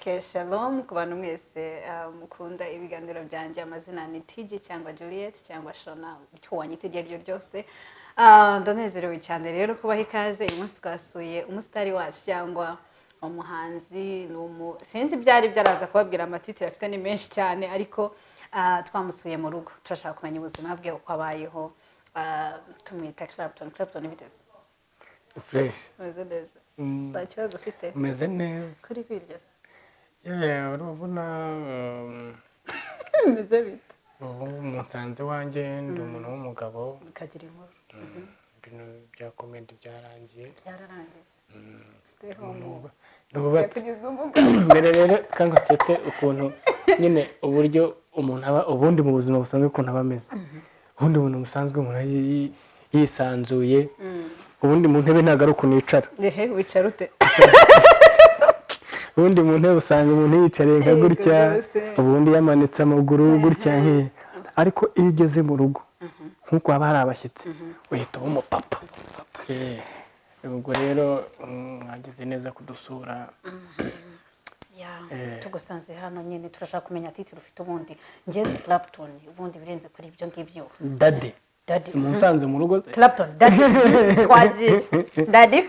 Okay, shalom ku bantu mwese mukunda ibiganiro byanjye. Amazina ni TG cyangwa Juliet cyangwa Shona, icyo wanyita iryo ryo ryose. Ndanezerewe cyane rero kubaha ikaze. Uyu munsi twasuye umusitari wacu cyangwa umuhanzi, sinzi byari byaraza kubabwira amatitire afite ni menshi cyane, ariko twamusuye mu rugo. Turashaka kumenya ubuzima bwe uko abayeho. Tumwita Clapton. Clapton biteze fresh. Meze neza. Nta kibazo ufite? Meze neza. Kuri kwirya se? Urabona meze bite? Musanze wanjye ndi umuntu w'umugabo. Ukagira inkuru. Ibintu bya comedy byararangiye. Stay home. Mbere rero kangutse ukuntu nyine uburyo umuntu aba ubundi mu buzima busanzwe ukuntu aba ameze. Ubundi umuntu musanzwe umuntu yisanzuye. Ubundi mu ntebe ntago ari ukuntu yicara. Wicara ute? Ubundi mu ntebe usanga umuntu yicariye nka gutya, ubundi yamanitse amaguru gutya nk'iyi. Ariko iyo ugeze mu rugo nk'uko haba hari abashyitsi uhita uba umupapa. Ubwo rero mwagize neza kudusura. Tugusanze hano nyine turashaka kumenya titire ufite. Ubundi ngenzi Clapton, ubundi birenze kuri ibyo ngibyo. Daddy musanze mu rugo. Clapton Daddy twagiye. Daddy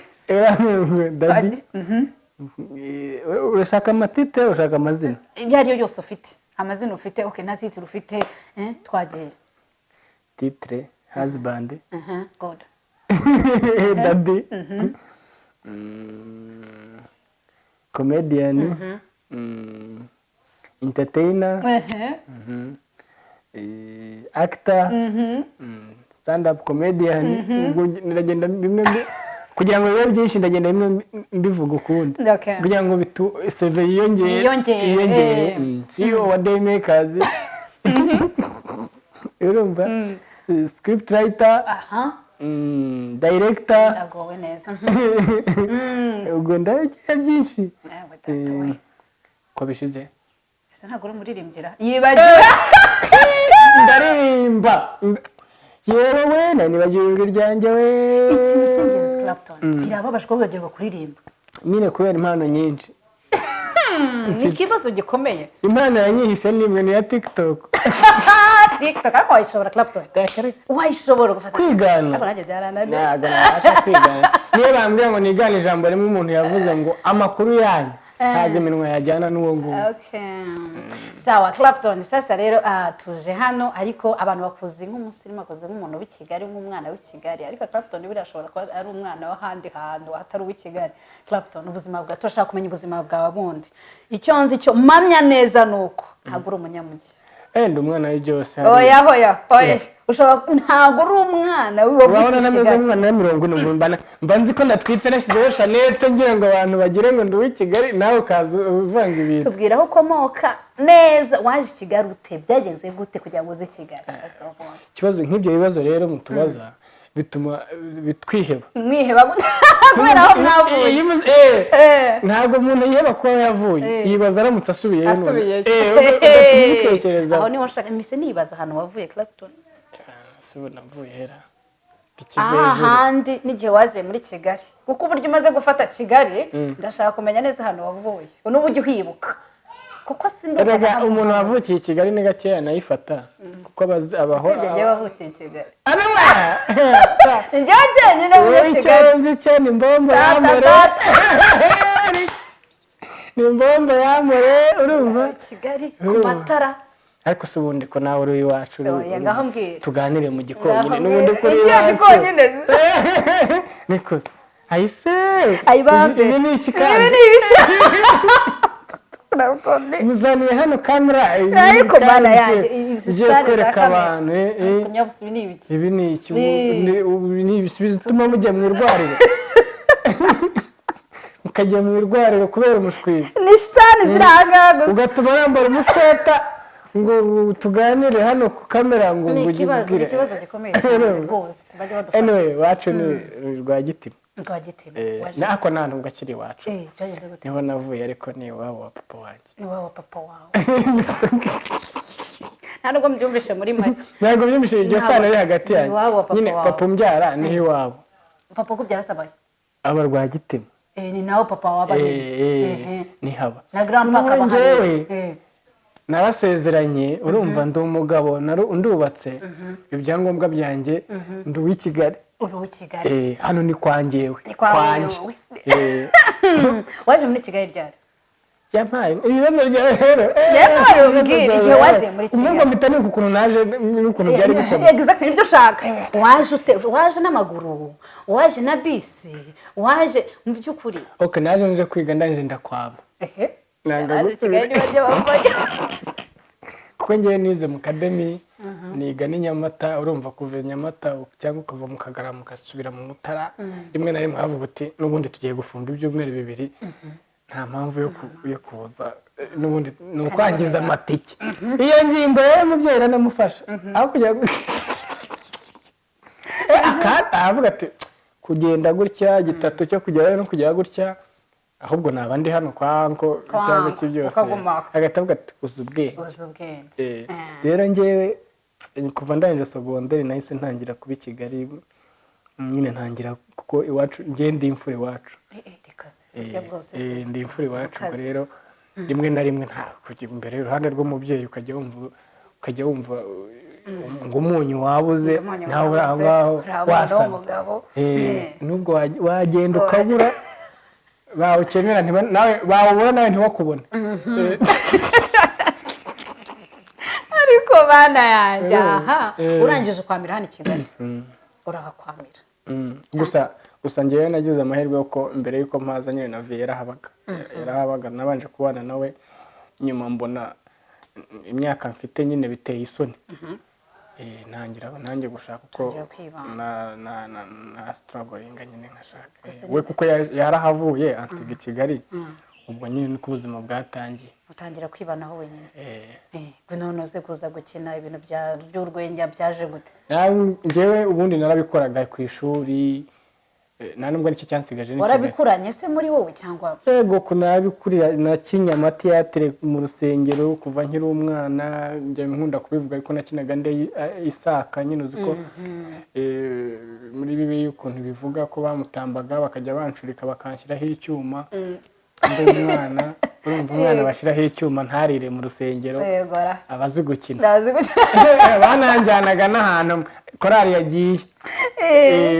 urashaka amatite, urashaka amazina ibyo ari yo yose ufite. Amazina ufite, okay, na titire ufite, twagiye. Titre husband, good. Daddy, comedian, entertainer, actor, stand up comedian. Ndagenda bimwe kugira ngo bibe byinshi, ndagenda bimwe mbivuga ukundi kugira ngo CV yiyongere. CEO wa Daymakers, urumva, script writer, director. Ndagowe neza. Ubwo ndagira byinshi. Ko bishize ese ntago uri muririmbira yibagira. Ndaririmba yewe nibagiwe ijwi ryanjye we. Ikintu cy'ingenzi Clapton, birababaje ko wibagirwa kuririmba nyine kubera impano nyinshi. Ni ikibazo gikomeye. Impano yanyihishe nimwe ni ya TikTok. TikTok ariko wayishobora Clapton? Wayishobora gufata kwigana? Ariko nanjye byarananiye. Ntabwo nabasha kwigana. Niyo bambwiye ngo nigane ijambo rimwe umuntu yavuze ngo amakuru yanyu ntabwo iminwa yajyana n'uwo nguwo. Okay. Sawa Clapton, sasa rero tuje hano, ariko abantu bakuzi nk'umusirimu, bakuzi nk'umuntu w'i Kigali, nk'umwana w'i Kigali, ariko Clapton birashobora kuba ari umwana w'ahandi hantu hatari uw'i Kigali. Clapton, ubuzima bwawe turashaka kumenya ubuzima bwawe bundi. Icyo nzi cyo mpamya neza nuko ntabwo uri umunyamujyi. Ndi umwana w'ibyose. Oya. Ushobora ntabwo uri umwana w'Kigali. Nameze umwana wa 40 mba nzi ko natwitse nashyizeho Chanette ngira ngo abantu bagire ngo ndi uw'i Kigali, nawe ukaza uvanga ibintu. Tubwira aho ukomoka neza, waje Kigali ute, byagenze gute kugira ngo uze Kigali? Ikibazo nk'ibyo bibazo rero mutubaza bituma bitwiheba. Mwiheba kubera aho mwavuye. Ntabwo umuntu yiheba ko yavuye, yibaza aramutse asubiyeyo. Aho niho nshaka mise nibaza ahantu wavuye Clapton. Sibo navuye hera. Ahandi n'igihe waziye muri Kigali, kuko uburyo umaze gufata Kigali ndashaka kumenya neza ahantu wavuye n'ubu ujye uhibuka, kuko sindumva umuntu wavukiye Kigali ni gakeya nayifata, kuko abaho sibye wavukiye Kigali. Njye nyine muri Kigali. Nzi cyane imbombo yamure. Ni imbombo yamure, urumva Kigali ku matara. Ariko se ubundi ko nawe uri iwacu tuganire mu gikoni n'ubundi kuri iwacu niko ayise ayibambe ibi ni iki muzaniye hano kamera ariko bana yanjye igiye kwereka abantu ibi ni iki ni ibisubizo bituma mujya mu irwariro mukajya mu irwariro kubera umushwizi ni shitani zirahagaga ugatuma yambara umusweta ngo tuganire hano ku kamera ngo ngugire. Ikibazo gikomeye rwose bajya badufasha. Anyway, wacu ni Rwagitima. Nako nta nubwo akiri iwacu. Byageze gute? Niho navuye, ariko ni iwabo wa papa wanjye. Ni iwabo wa papa wawe. Nta nubwo mbyumvishe muri make. Ntabwo mbyumvishe iryo sano riri hagati yanyu. Nyine papa umbyara ni iwabo. Papa ukubyara sabaye? Aba Rwagitima. ni nawe papa wabanye ni haba na grandpa akaba hari narasezeranye urumva ndi umugabo ndubatse ibyangombwa byanjye ndi uw'i Kigali hano ni kwanjyewe waje muri Kigali ryari yampaye ibibazo byawe rero igihe waze muri Kigali ubwo mpita nuko ukuntu naje n'ukuntu byari bikomeye exactly nibyo shaka waje n'amaguru waje na bisi waje mu by'ukuri okay naje nje kwiga ndanje ndakwaba nanga Kigali bajya bavanye kuko ngiye nize mu academy niga ni Nyamata urumva kuva Nyamata cyangwa ukava mu Kagarama ugasubira mu Mutara rimwe na rimwe havuga uti n'ubundi tugiye gufunda ibyumweru bibiri nta mpamvu yo kuza n'ubundi ni ukwangiza amatike iyo ngingo rero umubyeyi aranamufasha aho kujya avuga ati kugenda gutya gitatu cyo kugerayo no kugera gutya ahubwo naba ndi hano kwa anko cyangwa iki byose hagati avuga ati uzi ubwenge rero njyewe kuva ndangije segonderi nahise ntangira kuba i Kigali nyine ntangira kuko iwacu njye ndi imfura iwacu ndi imfura iwacu rero rimwe na rimwe nta kujya imbere iruhande rw'umubyeyi ukajya wumva ngo umunyu wabuze nawe uri aho ngaho wasana nubwo wagenda ukabura bawukenera nawe bawubona nawe ntiwakubona ariko bana yanjye aha urangije ukwamira hano i Kigali urahakwamira gusa njyewe nagize amahirwe yuko mbere yuko mpaza nyine na vie yarahabaga nabanje kubana nawe nyuma mbona imyaka mfite nyine biteye isoni ntangira nanjye gushaka uko na struggling nyine nkashaka we kuko yarahavuye ansiga i Kigali ubwo nyine niko ubuzima bwatangiye utangira kwibanaho wenyine none uze kuza gukina ibintu by'urwenya byaje gute njyewe ubundi narabikoraga ku ishuri nta nubwo aricyo cyansigaje n'ikindi warabikuranye se muri wowe cyangwa yego kunabikurira nakinya amatiyatire mu rusengero kuva nkiri umwana njya nkunda kubivuga ariko nakinaga nde Isaka nyine uzi ko muri bibi ukuntu bivuga ko bamutambaga bakajya bancurika bakanshyiraho icyuma ndi umwana urumva umwana bashyiraho icyuma ntarire mu rusengero abazi gukina bananjyanaga n'ahantu korari yagiye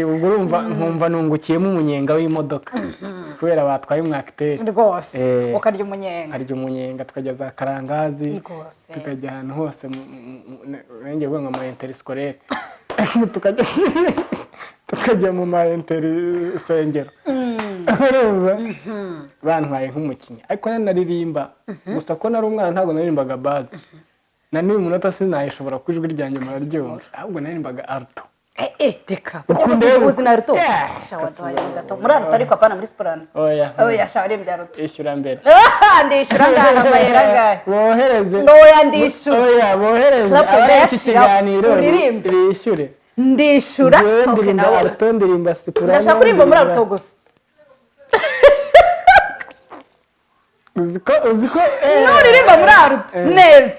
ubwo urumva nkumva nungukiyemo umunyenga w'imodoka kubera batwaye umwakiteri rwose ukarya umunyenga tukajya za Karangazi tukajya ahantu hose nenge bwo nka interiscolaire tukajya mu interisengero bantwaye nk'umukinnyi ariko naririmba gusa ko nari umwana ntabwo naririmbaga base na n'uyu munota sinayishobora ku ijwi ryanjye muraryumva ahubwo naririmbaga alto reka uzi na alto muri alto ariko apana muri soprano oya shawari mbya alto ishyura mbere ndishyura ngana amayera ngahe bohereze oya ndishyura bohereze abari iki kiganiro bishyure ndishyura ndirimba alto ndirimba soprano ndashaka kuririmba muri alto gusa uziko nuririmba muri alto neza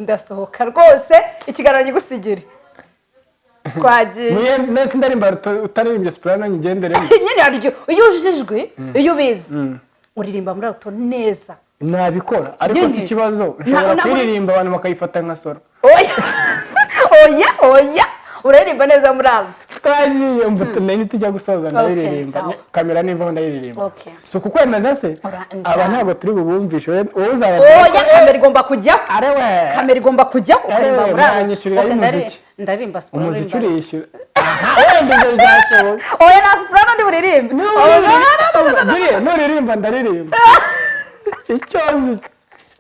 ndasohoka rwose ikiganiro gigusigire twagiye nese ndarimba alto utaririmbye soprano nyigenderemo nyine aryo iyo ujijwe iyo ubizi uririmba muri alto neza nabikora ariko si ikibazo nshobora kuririmba abantu bakayifata nka solo oya uraririmba neza muri alto twagiye mbuto nene tujya gusoza ndaririmba kamera nivaho ndaririmba so kukwemeza se aba ntabwo turi bubumvishe wowe uzaba kamera igomba kujyaho kamera igomba kujyaho ukaririmba muri alto ndaririmba soprano umuziki urishyura wenda ibyo bizashoboka oya na soprano ndi buririmbe nuririmba ndaririmba icyo nzi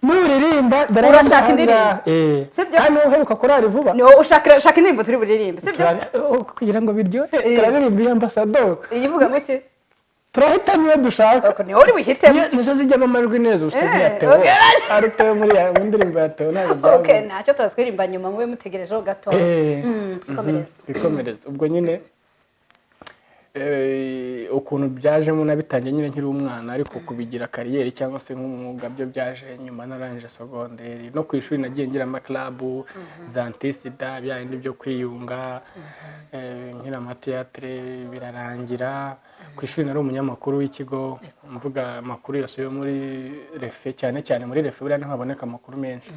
nuririmba urashaka indirimbo sibyo hano uheruka korari vuba no ushaka indirimbo turi buririmbe sibyo kugira ngo biryohe turaririmba iyo ambasador iyivuga ngo ki turahitamo iyo dushaka niho uri buhitemo nizo zijyamo amajwi neza usigaye yatewe arutewe muri ya ndirimbo yatewe ntabwo ntacyo twazwirimba nyuma mube mutegerejeho gato ikomereza ubwo nyine ukuntu byajemo nabitangiye nyine nkiri umwana ariko kubigira kariyeri cyangwa se nk'umwuga byo byaje nyuma narangije segonderi no ku ishuri nagiye ngira amaklabu za antisida bya bindi byo kwiyunga nkira amateatre birarangira ku ishuri nari umunyamakuru w'ikigo mvuga amakuru yose yo muri refe cyane cyane muri refe buriya ntihaboneka amakuru menshi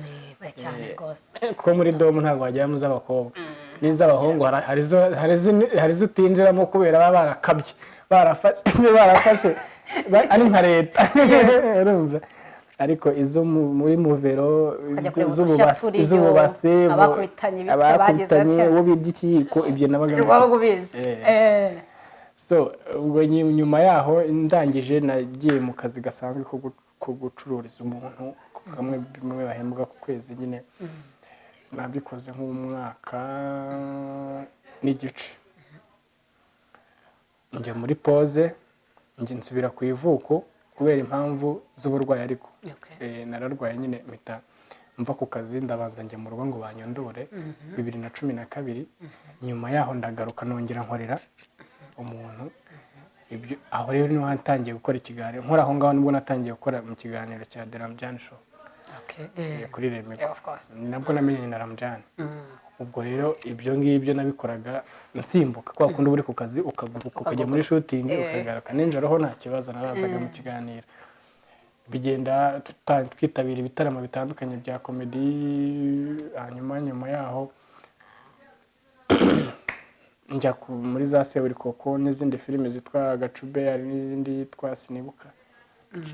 kuko muri domu ntabwo wajyamo z'abakobwa n'iz'abahungu hari izo utinjiramo kubera baba barakabye barafashe ari nka leta ariko izo muri muvero iz'ububase abakubitanye uwo bibye ikiyiko ibyo nabaga so ubwo nyuma yaho ndangije nagiye mu kazi gasanzwe ko gucururiza umuntu kamwe bimwe bahembwa ku kwezi nyine nabikoze nk'umwaka n'igice njya muri pause njye nsubira ku ivuko kubera impamvu z'uburwayi ariko nararwaye nyine mpita mva ku kazi ndabanza njya mu rugo ngo banyondore 2012 nyuma yaho ndagaruka nongera nkorera umuntu ibyo aho rero niho natangiye gukora ikiganiro nkora aho ngaho nibwo natangiye gukora mu kiganiro cya Ramjan show kuri Remeko nabwo namenye na Ramjan ubwo rero ibyo ngibyo nabikoraga nsimbuka kwa kundi uri ku kazi ukaguruka ukajya muri shooting ukagaruka ninjoro ho nta kibazo narazaga mu kiganiro bigenda twitabira ibitaramo bitandukanye bya comedy nyuma yaho njya muri za Sewuri Koko n'izindi filime zitwa Gacube hari n'izindi yitwa Sinibuka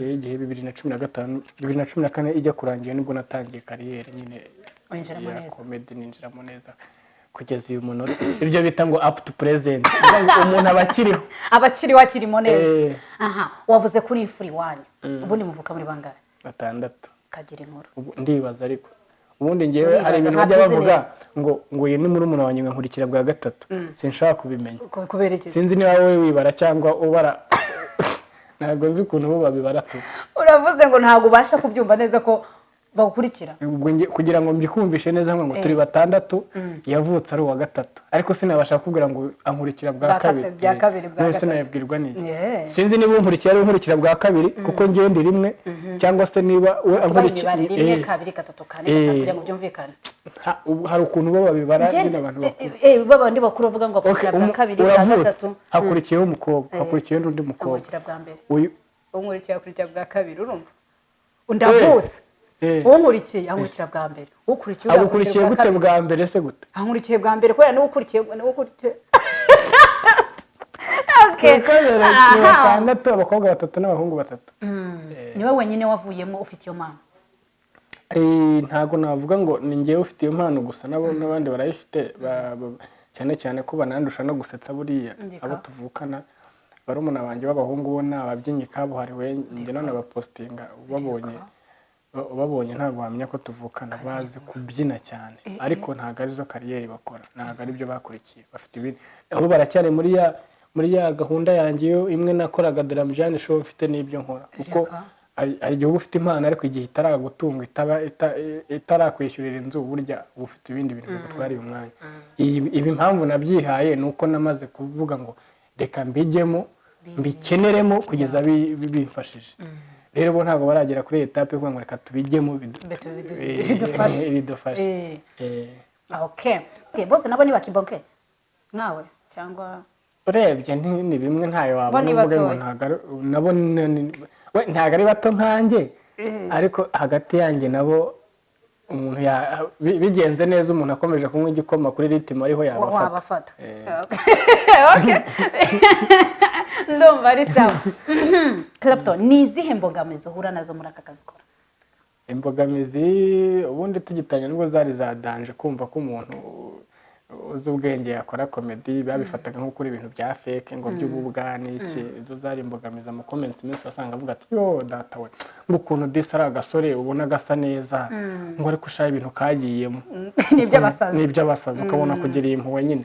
igihe 2014 ijya kurangira nibwo natangiye kariyeri nyine ya comedy ninjiramo neza kugeza uyu munota ibyo bita ngo up to present umuntu abakiriho akirimo neza wavuze kuri ifuri wanyu ubundi muvuka muri bangahe 6 kagira inkuru ndibaza ariko ubundi ngewe hari ibintu bajya bavuga ngo ye ni muri umuntu wanyu nkurikira bwa gatatu sinshaka kubimenya sinzi niba wowe wibara cyangwa ubara ntabwo nzi ukuntu bo babibara tu uravuze ngo ntabwo ubasha kubyumva neza ko bagukurikira kugira ngo mbikumvishe neza ngo turi 6 yavutse ari uwa gatatu ariko sinabasha kubwira ngo ankurikira bwa kabiri nose nayabwirwa niki sinzi niba unkurikira ari unkurikira bwa kabiri kuko ngende rimwe cyangwa se niba we ankurikira rimwe 2 3 4 kugira ngo byumvikane hari ukuntu bo babibara nyine abantu bakuru babandi bakuru bavuga ngo akurikira bwa kabiri bwa gatatu hakurikiyeho umukobwa hakurikiyeho n'undi mukobwa ankurikira bwa mbere unkurikira bwa kabiri urumva undavutse unkurikiye ankurikira bwa mbere ukurikiye gute bwa mbere se gute ankurikiye bwa mbere kubera n'ukurikiye okay kabera 6 abakobwa 3 n'abahungu 3 niwe wenyine wavuyemo ufite iyo mpano ntago navuga ngo ni ngewe ufite iyo mpano gusa n'abandi barayifite cyane ko banandusha no gusetsa buriya abo tuvukana barumuna banje b'abahungu bo n'ababyinnyi kabuhariwe njye none abapostinga babonye ntabwo wamenya ko tuvukana bazi kubyina cyane ariko ntabwo arizo kariyeri bakora ntabwo ari byo bakurikiye bafite ibindi aho baracyari muri ya gahunda yanjye yo imwe nakoraga Ramjan show mfite n'ibyo nkora kuko ari igihugu ufite impano ariko igihe itaragutunga itarakwishyurira inzu burya ufite ibindi bintu bigutwariye umwanya ibi impamvu nabyihaye nuko namaze kuvuga ngo reka mbijyemo mbikeneremo kugeza bimfashije rero bo ntabwo baragera kuri etape kuvuga ngo reka tubijyemo bidufashe okay bose nabo ni bakibonke nawe cyangwa urebye ni bimwe ntayo wabona uvuga ngo nabo ntabwo ari bato nkanjye ariko hagati yanjye nabo umuntu bigenze neza umuntu akomeje kunywa igikoma kuri ritimo ariho yabafata ndumva ari sawa Clapton ni izihe mbogamizi uhura nazo muri aka kazi ukora imbogamizi ubundi tugitanya nubwo zari zadanje kumva ko umuntu uzi ubwenge yakora comedy babifataga nko kuri ibintu bya fake ngo by'ububwa n'iki izo zari imbogamiza mu comments iminsi basanga avuga ati yo data we ngo ukuntu disa ari agasore ubona gasa neza ngo ariko ushaka ibintu kagiyemo n'iby'abasazi ukabona kugira impuhwe nyine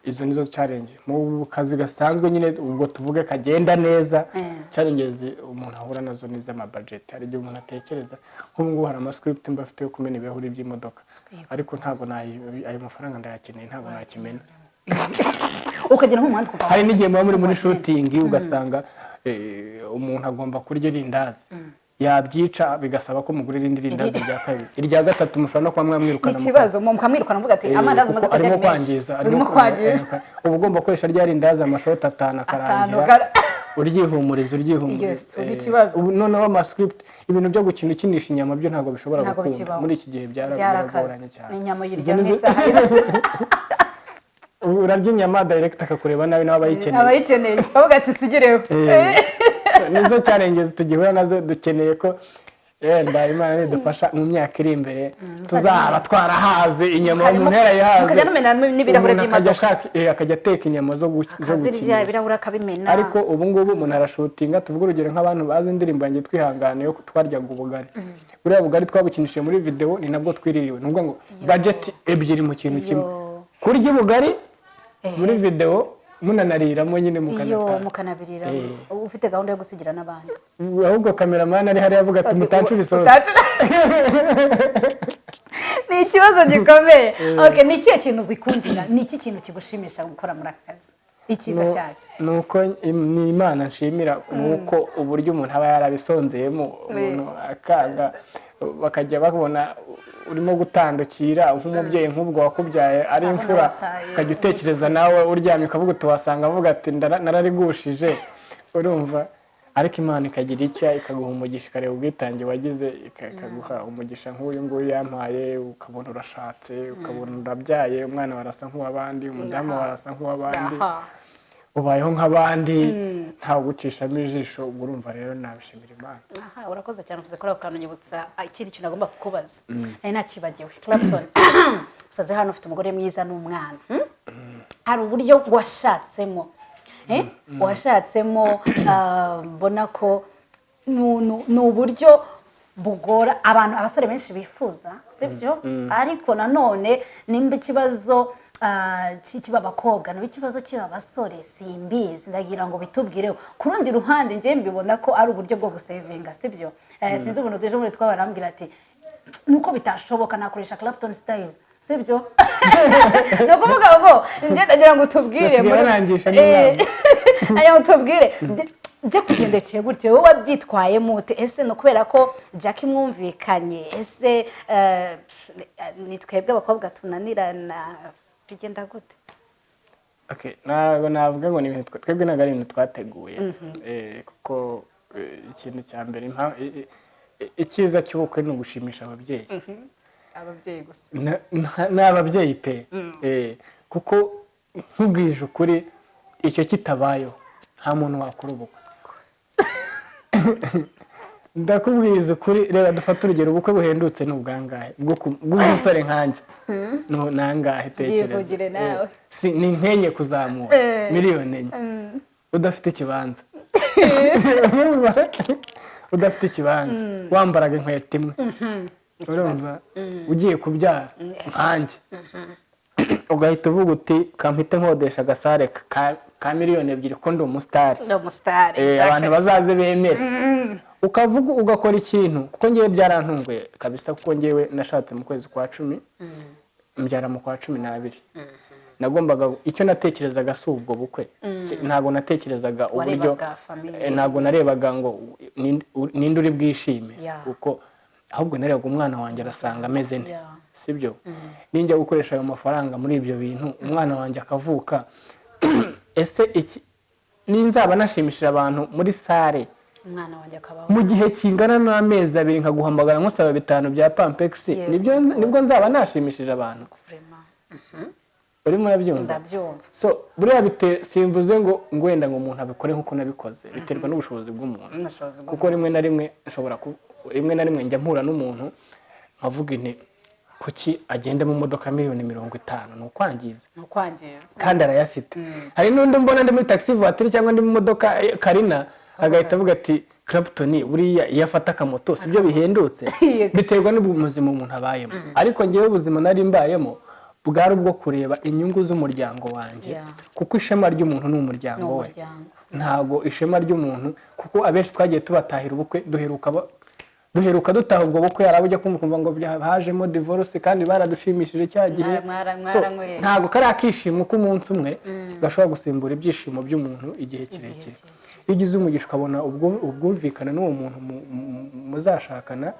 izo nizo challenge mu kazi gasanzwe nyine ubwo tuvuge kagenda neza challenges umuntu ahura nazo ni z'ama budget hari igihe umuntu atekereza nk'ubwo hari ama script mbafite yo kumena ibihuri by'imodoka ariko ntabwo ayo mafaranga ndayakeneye ntabwo nakimena ukagera nko mu muhanda kuva hari n'igihe muba muri shooting ugasanga umuntu agomba kurya irindazi yabyica bigasaba ko mugura irindi rindazi rya kabiri irya gatatu mushobora no kuba mwamwirukana ikibazo mukamwirukana muvuga ati amandazi maze kurya arimo kwangiza uba ugomba gukoresha rya rindazi amashoti 5 akarangira uryihumuriza ubu noneho amascript ibintu byo gukina ukinisha inyama byo ntabwo bishobora gukunda muri iki gihe byaragoranye cyane inyama yirya nk'isaha yose urarya inyama direct akakureba nabi abayikeneye bavuga ati sigireho nizo challenge tugihura nazo dukeneye ko yenda Imana nidufasha mu myaka iri imbere tuzaba twarahaze inyama mu ntera yahaze ukajya numena n'ibirahure by'imodoka akajya ateka inyama zo gukina ibirahure akabimena ariko ubu ngubu umuntu arashutinga tuvuga urugero nk'abantu bazi indirimbo yanjye twihangane yo twaryaga ubugari buriya bugari twabukinishije muri video ni nabwo twiririwe nubwo ngo budget ebyiri mu kintu kimwe kurya ubugari muri video munanariramo nyine mukanabirira ufite gahunda yo gusigira n'abandi ahubwo cameraman ari hari avuga ati mutancura isoza ni ikibazo gikomeye okay ni ikihe kintu bikundira ni iki kintu kigushimisha gukora muri akazi ikiza cyacyo nuko ni Imana nshimira nuko uburyo umuntu aba yarabisonzeyemo umuntu akaga bakajya babona urimo gutandukira nk'umubyeyi nk'ubwo wakubyaye ari imfura ukajya utekereza nawe uryamye ukavuga tuwasanga avuga ati nararigushije urumva ariko Imana ikagira icya ikaguha umugisha ikareba ubwitange wagize ikaguha umugisha nk'uyu nguyu yampaye ukabona urashatse ukabona urabyaye umwana warasa nk'uw'abandi umudamu warasa nk'uw'abandi ubayeho nk'abandi ntawe gucishamo ijisho urumva rero nabishimira Imana urakoze cyane uvuze ko ukanyibutsa ikindi kintu agomba kukubaza nari nakibagiwe Clapton usaze hano ufite umugore mwiza n'umwana hari uburyo washatsemo mbona ko ni uburyo bugora abantu abasore benshi bifuza sibyo ariko nanone nimba ikibazo kiba abakobwa niba ikibazo kiba abasore simbizi ndagira ngo bitubwireho ku rundi ruhande njye mbibona ko ari uburyo bwo gusevinga sibyo sinzi ubuntu tuje muri twabarambwira ati nuko bitashoboka nakoresha Clapton style sibyo no kuvuga ngo njye ndagira ngo tubwire njye kugendekeye gutyo wowe wabyitwaye mute ese no kubera ko Jackie mwumvikanye ese ni twebwe abakobwa tunanirana bigenda gute ntabwo navuga ngo ni ibintu twebwe ntabwo ari ibintu twateguye kuko ikintu cya mbere icyiza cy'ubukwe ni ugushimisha ababyeyi gusa ni ababyeyi pe kuko nkubwije ukuri icyo kitabayeho nta muntu wakora ubukwe ndakubwiza ukuri reba dufata urugero ubukwe buhendutse ni ubwangahe bw'umusore nkanjye nangahe tekereza ni nkenye kuzamura miliyoni 4 udafite ikibanza wambaraga inkweto imwe urumva ugiye kubyara nkanjye ugahita uvuga uti kampite nkodesha agasare ka miliyoni 2 ko ndi umusitari abantu bazaze bemere ukavuga ugakora ikintu kuko ngiye byarantunguye kabisa kuko ngiyewe nashatse mu kwezi kwa 10 mbyara mu kwa 12 nagombaga icyo natekerezaga si ubwo bukwe ntabwo natekerezaga uburyo ntabwo narebaga ngo ninde uri bwishime kuko ahubwo narebaga umwana wanjye arasanga ameze nte sibyo ninjya gukoresha ayo mafaranga muri ibyo bintu umwana wanjye akavuka ese iki ninzaba nashimishije abantu muri sare umwana wanjye akabaho mu gihe kingana n'amezi 2 nkaguhamagara nkosaba 5 bya Pampex nibwo nzaba nashimishije abantu uri murabyumva ndabyumva so buriya simvuze ngo wenda ngo umuntu abikore nkuko nabikoze biterwa n'ubushobozi bw'umuntu kuko rimwe na rimwe njya mpura n'umuntu nkavuga inti kuki agenda mu modoka miliyoni 50 nukwangiza kandi arayafite hari n'undi mbona ndi muri taxi voiture cyangwa ndi mu modoka Karina agahita avuga ati Clapton buriya yafata akamoto sibyo bihendutse biterwa n'ubuzima umuntu abayemo ariko ngewe ubuzima nari mbayemo bwari ubwo kureba inyungu z'umuryango wanjye kuko ishema ry'umuntu ni umuryango we ntago ishema ry'umuntu kuko abenshi twagiye tubatahira ubukwe duheruka duheruka dutaha ubwo bukwe yarabujya kumva ngo hajemo divorce kandi baradushimishije cyagihe ntago kari akishimo k'umunsi umwe gashobora gusimbura ibyishimo by'umuntu igihe kirekire iyo ugize umugisha ukabona ubwumvikane n'uwo muntu muzashakana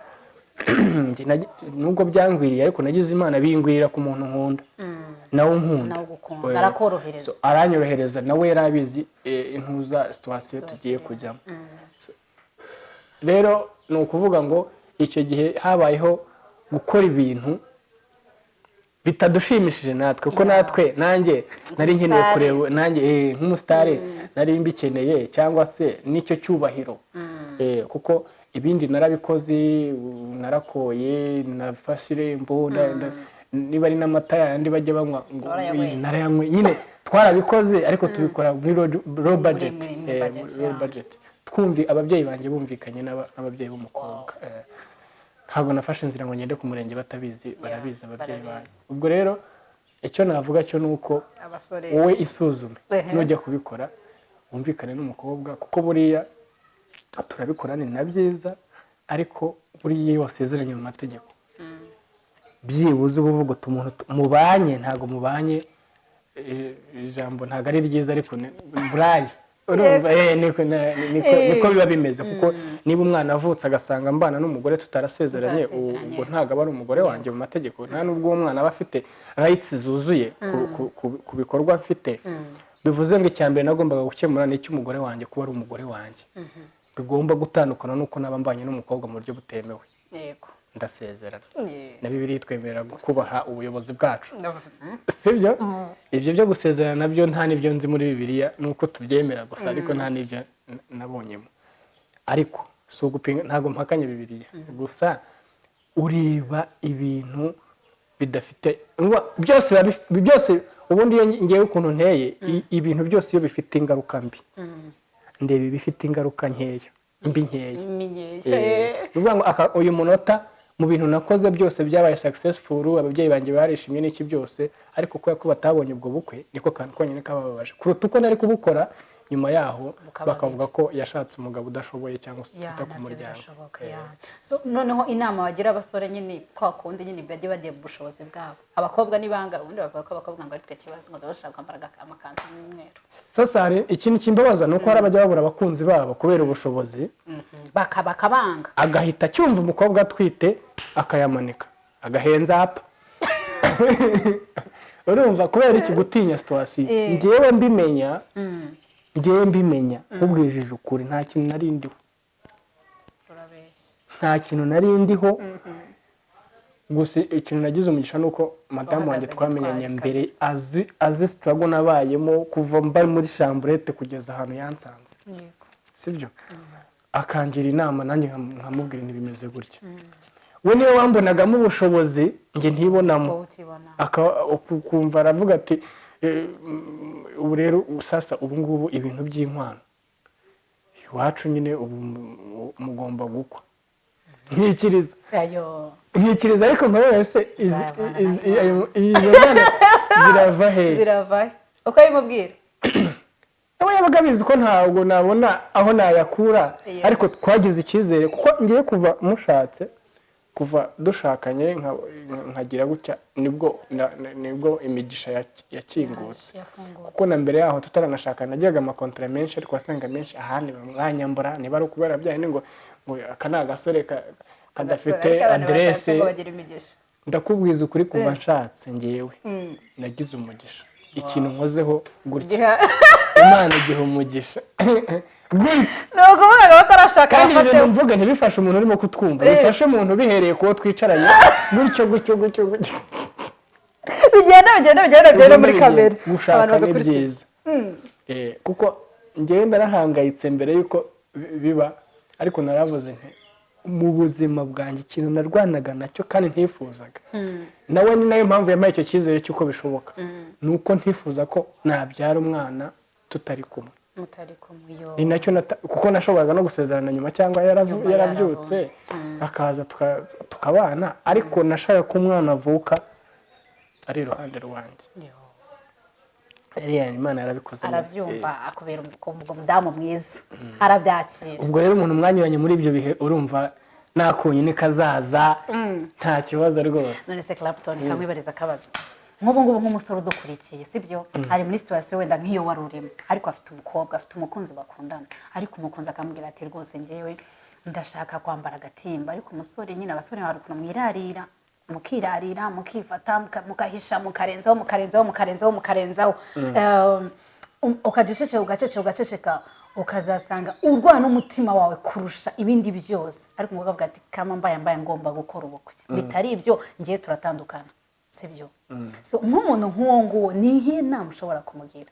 nubwo byangwiriye ariko nagize Imana bingwirira ku muntu nkunda nawe nkunda arakorohereza aranyorohereza nawe yarabizi intuza situation tugiye kujyamo rero ni ukuvuga ngo icyo gihe habayeho gukora ibintu bitadushimishije natwe kuko natwe nanjye nari nkeneye kureba nanjye nk'umusitari nari mbikeneye cyangwa se n'icyo cyubahiro kuko ibindi narabikoze narakoye nafashe irembo niba ari n'amata yandi bajya banywa ngo narayanywe nyine twarabikoze ariko tubikora muri low budget twumvi ababyeyi banjye bumvikanye n'ababyeyi b'umukobwa ntabwo nafashe inzira ngo ngende ku murenge batabizi barabizi ababyeyi banjye ubwo rero icyo navuga cyo ni uko wowe isuzume nujya kubikora wumvikane n'umukobwa kuko buriya turabikora ni na byiza ariko buriya iyo wasezeranye mu mategeko byibuze uba uvuga uti umuntu mubanye ntabwo mubanye ijambo ntabwo ari ryiza ariko burayi niko biba bimeze kuko niba umwana avutse agasanga mbana n'umugore tutarasezeranye ubwo ntabwo aba ari umugore wanjye mu mategeko nta n'ubwo uwo mwana aba afite rights zuzuye ku bikorwa mfite bivuze ngo icya mbere nagombaga gukemura ni icy'umugore wanjye kuba ari umugore wanjye bigomba gutandukana nuko naba mbanye n'umukobwa mu buryo butemewe ndasezerana na Bibiliya itwemerera kubaha ubuyobozi bwacu sibyo ibyo byo gusezerana nabyo nta n'ibyo nzi muri Bibiliya nuko tubyemera gusa ariko nta n'ibyo nabonyemo ariko si ugupinga ntabwo mpakanye Bibiliya gusa ureba ibintu bidafite byose ubundi ngewe ukuntu nteye ibintu byose iyo bifite ingaruka mbi ndeba ibifite ingaruka nkeya mbi nkeya uvuga ngo uyu munota mu bintu nakoze byose byabaye successful ababyeyi banjye barishimye n'iki byose ariko kubera ko batabonye ubwo bukwe niko kantu konyine kababaje kuruta uko nari kubukora nyuma yaho bakavuga ko yashatse umugabo udashoboye cyangwa se utita ku muryango noneho inama bagira abasore nyine kwa kundi nyine bajye bagiye mu bushobozi bwabo abakobwa nibanga ubundi bavuga ko abakobwa ngo ari twe kibazo ngo bashaka kwambara amakanzu y'umweru sasa hari ikintu kimbabaza nuko hari abajya babura abakunzi babo kubera ubushobozi bakabanga agahita cyumva umukobwa atwite akayamanika agahenza apa urumva kubera iki gutinya situation ngewe mbimenya ubwijije ukuri nta kintu nari ndiho gusa ikintu nagize umugisha nuko madamu wanjye twamenyanye mbere azi struggle nabayemo kuva mbari muri chambrette kugeza ahantu yansanze sibyo akangira inama nanjye nkamubwira ntibimeze gutya we niyo wambonagamo ubushobozi nge ntibonamo ukumva aravuga ati ubu rero sasa ubu ngubu ibintu by'inkwano iwacu nyine ubu mugomba gukwa nkikiriza ariko nkaba wese izo mana zirava he uko bimubwira nawe yabaga abizi ko ntabwo nabona aho nayakura ariko twagize icyizere kuko ngiye kuva mushatse kuva dushakanye nkagira gutya nibwo imigisha yakingutse kuko na mbere yaho tutaranashaka nagiraga amakontra menshi ariko wasanga menshi ahandi bamwanyambura niba ari ukubera byaye ngo aka ni agasore kadafite aderese ndakubwiza ukuri kuva nshatse ngewe nagize umugisha ikintu nkozeho gutya Imana igihe umugisha nuko ubona batarashaka kandi ibintu mvuga ntibifashe umuntu urimo kutwumva bifashe umuntu bihereye kuwo twicaranye gutyo bigenda muri kamera gushaka ni byiza kuko ngewe narahangayitse mbere yuko biba ariko naravuze nti mu buzima bwanjye ikintu narwanaga nacyo kandi ntifuzaga nawe ni nayo mpamvu yampaye icyo cyizere cy'uko bishoboka nuko ntifuza ko nabyara umwana tutari kumwe ni nacyo kuko nashoboraga no gusezerana nyuma cyangwa yarabyutse akaza tukabana ariko nashaka ko umwana avuka ari iruhande rwanjye Imana yarabikoze arabyumva akubera umudamu mwiza arabyakira ubwo rero umuntu mwanyuranye muri ibyo bihe urumva nakonyine kazaza nta kibazo rwose. none se Clapton kamwibariza akabazo nk'ubu ngubu nk'umusore udukurikiye sibyo ari muri situation wenda nk'iyo wari urimo ariko afite umukobwa afite umukunzi bakundana ariko umukunzi akamubwira ati rwose njyewe ndashaka kwambara agatimba ariko umusore nyine abasore bari kuno mwirarira mukirarira mukifata mukahisha mukarenzaho ugaceceka ukazasanga urwana umutima wawe kurusha ibindi byose ariko umugabo avuga ati kama mbaye ngomba gukora ubukwe bitari ibyo ngiye turatandukana sibyo so nk'umuntu nk'uwo nguwo ni iyihe nama ushobora kumugira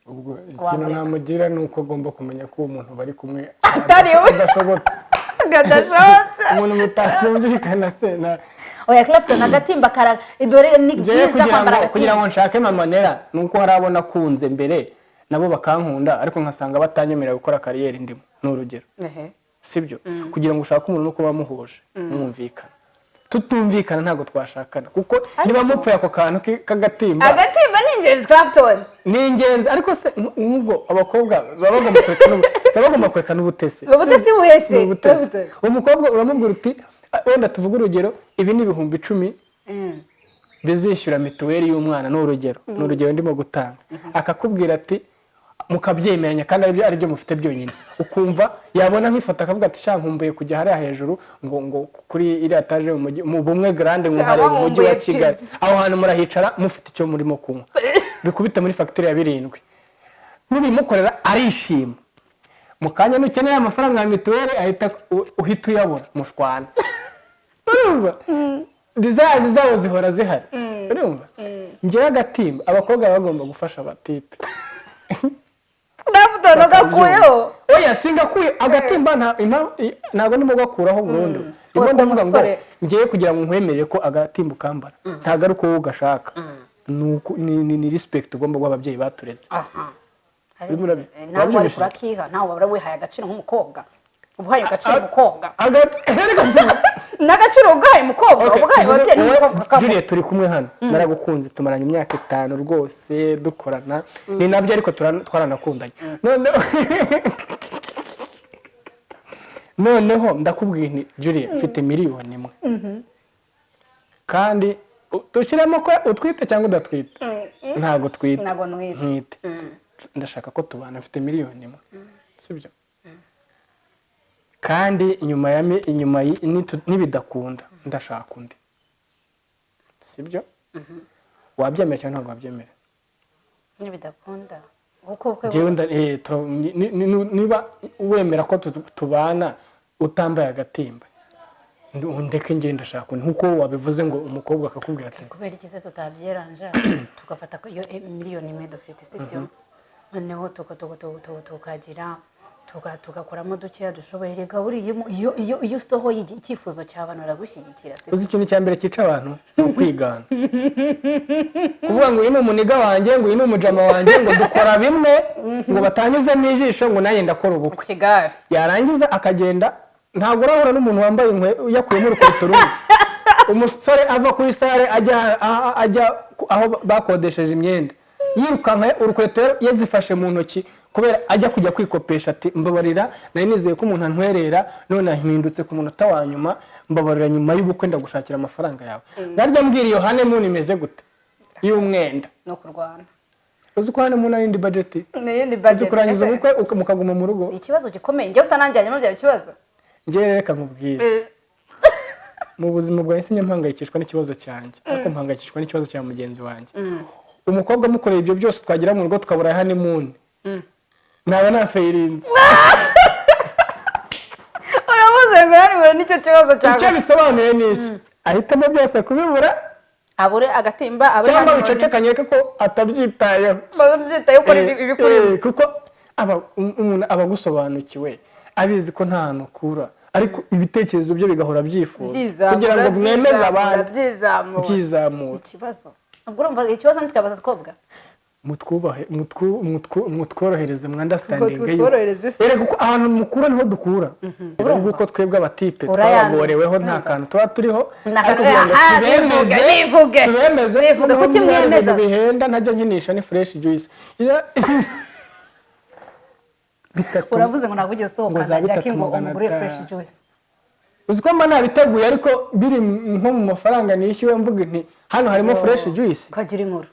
ubwo ikintu namugira ni uko agomba kumenya ko uwo muntu bari kumwe atari we adashobotse umuntu mutakumvikana se na oya Clapton agatimba kara ibore ni byiza kwambara agatimba kugira ngo nshake mamanera nuko harabona kunze mbere nabo bakankunda ariko nkasanga batanyemerera gukora kariyeri ndimo n'urugero sibyo kugira ngo ushake umuntu no kuba muhuje mwumvikana tutumvikana ntago twashakana kuko niba mupfuye ako kantu k'agatimba ni ingenzi Clapton ni ingenzi ariko se nk'ubwo abakobwa baba bagomba kwekana ubutesi buhese umukobwa uramubwira uti wenda tuvuga urugero ibi ni 10,000 bizishyura mituweli y'umwana n'urugero ndimo gutanga akakubwira ati mukabyemeranya kandi ari byo mufite byonyine ukumva yabona nk'ifata akavuga ati shankumbuye kujya hariya hejuru ngo kuri iriya taje mu bumwe grande nk'uhareba umujyi wa Kigali aho hantu murahicara mufite icyo murimo kunywa bikubita muri factory ya 7 nubimukorera arishima mu kanya nukeneye amafaranga ya mituweli ahita uhita uyabura mushwana urumva dizazi zabo zihora zihari urumva ngira agatimba abakobwa bagomba gufasha abatipe Clapton agakuyeho oya singakuye agatimba ntago ndimo gakuraho burundu ndimo ndavuga ngo ngiye kugira ngo nkwemerere ko agatimba ukambara ntago ari uko ugashaka ni respect ugomba gw'ababyeyi batureze ntabwo ari kurakiha ntawe wabura wihaye agaciro nk'umukobwa ubuhaye agaciro umukobwa n'agaciro ugahaye umukobwa ubuhaye hoteli n'umukobwa Juliet turi kumwe hano naragukunze tumaranye imyaka 5 rwose dukorana ni nabyo ariko twaranakundanye noneho ndakubwiye nti Juliet mfite miliyoni imwe kandi tushyiremo ko utwite cyangwa udatwite ntago twite ntago nwite ndashaka ko tubana mfite miliyoni imwe sibyo kandi inyuma nibidakunda ndashaka undi sibyo wabyemera cyangwa ntabwo wabyemera nibidakunda niba wemera ko tubana utambaye agatimba ndeke ngende ndashaka undi nkuko wabivuze ngo umukobwa akakubwira ati kubera ikize tutabyeranja tugafata iyo miliyoni imwe dufite sibyo noneho tukagira tugakoramo dukeya dushoboye rega buriya iyo usohoye icyifuzo cy'abantu baragushyigikira uzi ikintu cya mbere cyica abantu ni ukwigana kuvuga ngo uyu ni umuniga wanjye ngo uyu ni umujama wanjye ngo dukora bimwe ngo batanyuzemo ijisho ngo nanjye ndakora ubukwe yarangiza akagenda ntabwo urahura n'umuntu wambaye yakuyemo urukweto rumwe umusore ava kuri sare ajya aho bakodesheje imyenda yirukanka urukweto yazifashe mu ntoki kubera ajya kujya kwikopesha ati mbabarira nari nizeye ko umuntu antwerera none ahindutse ku munota wa nyuma mbabarira nyuma y'ubukwe ndagushakira amafaranga yawe naryo mbwira iyo honeymoon imeze gute y'umwenda no kurwana uzi ko honeymoon ari indi budget uzi kurangiza ubukwe mukaguma mu rugo ikibazo gikomeye njye utananjyanye bya kibazo njye reka nkubwire mu buzima bwawe sinye mpangayikishwa n'ikibazo cyanjye ariko mpangayikishwa n'ikibazo cya mugenzi wanjye umukobwa mukoreye ibyo byose twagira mu rugo tukabura honeymoon naba nafayirinze uramuze ngo harimo nicyo kibazo cyawe icyo bisobanuye ni iki ahitamo byose kubibura abure agatimba cyangwa bicecekanye ko atabyitayeho ukora ibikuri kuko umuntu aba agusobanukiwe abizi ko nta hantu ukura ariko ibitekerezo bye bigahora byifuza kugira ngo mwemeze abandi byizamura ikibazo urumva ikibazo ntitwabaza kobwa mutworohereze mwandastandinge rero kuko ahantu mukura niho dukura urumva uko twebwe abatipe twabagoreweho nta kantu tuba turiho tubemeze kuki mwemeza bihenda ntajya nkinisha ni fresh juice uravuze ngo navuge sohoka najya ngo umugure fresh juice uziko mba nabiteguye ariko biri nko mu mafaranga nishyuwe mvuga nti hano harimo fresh juice kagira inkuru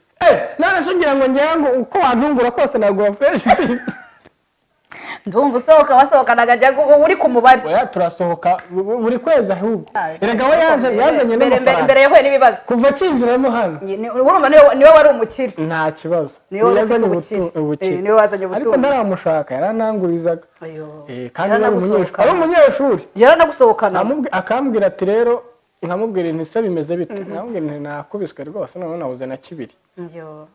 none sugira ngo ngirango uko wantungura kose nagura fresh juice ndumva wasohokanaga jya uri ku mubare oya turasohoka buri kwezi ahubwo erega we yazanye n'amafaranga mbere yahuye n'ibibazo kuva kinjiramo hano urumva niwe wari umukire nta kibazo yazanye ubukire niwe wazanye ubutunzi ariko ndaramushaka yaranangurizaga kandi ari umunyeshuri yaranagusohokana akambwira ati rero nkamubwira nti se bimeze bite nkamubwira nti nakubiswe rwose none nabuze na kibiri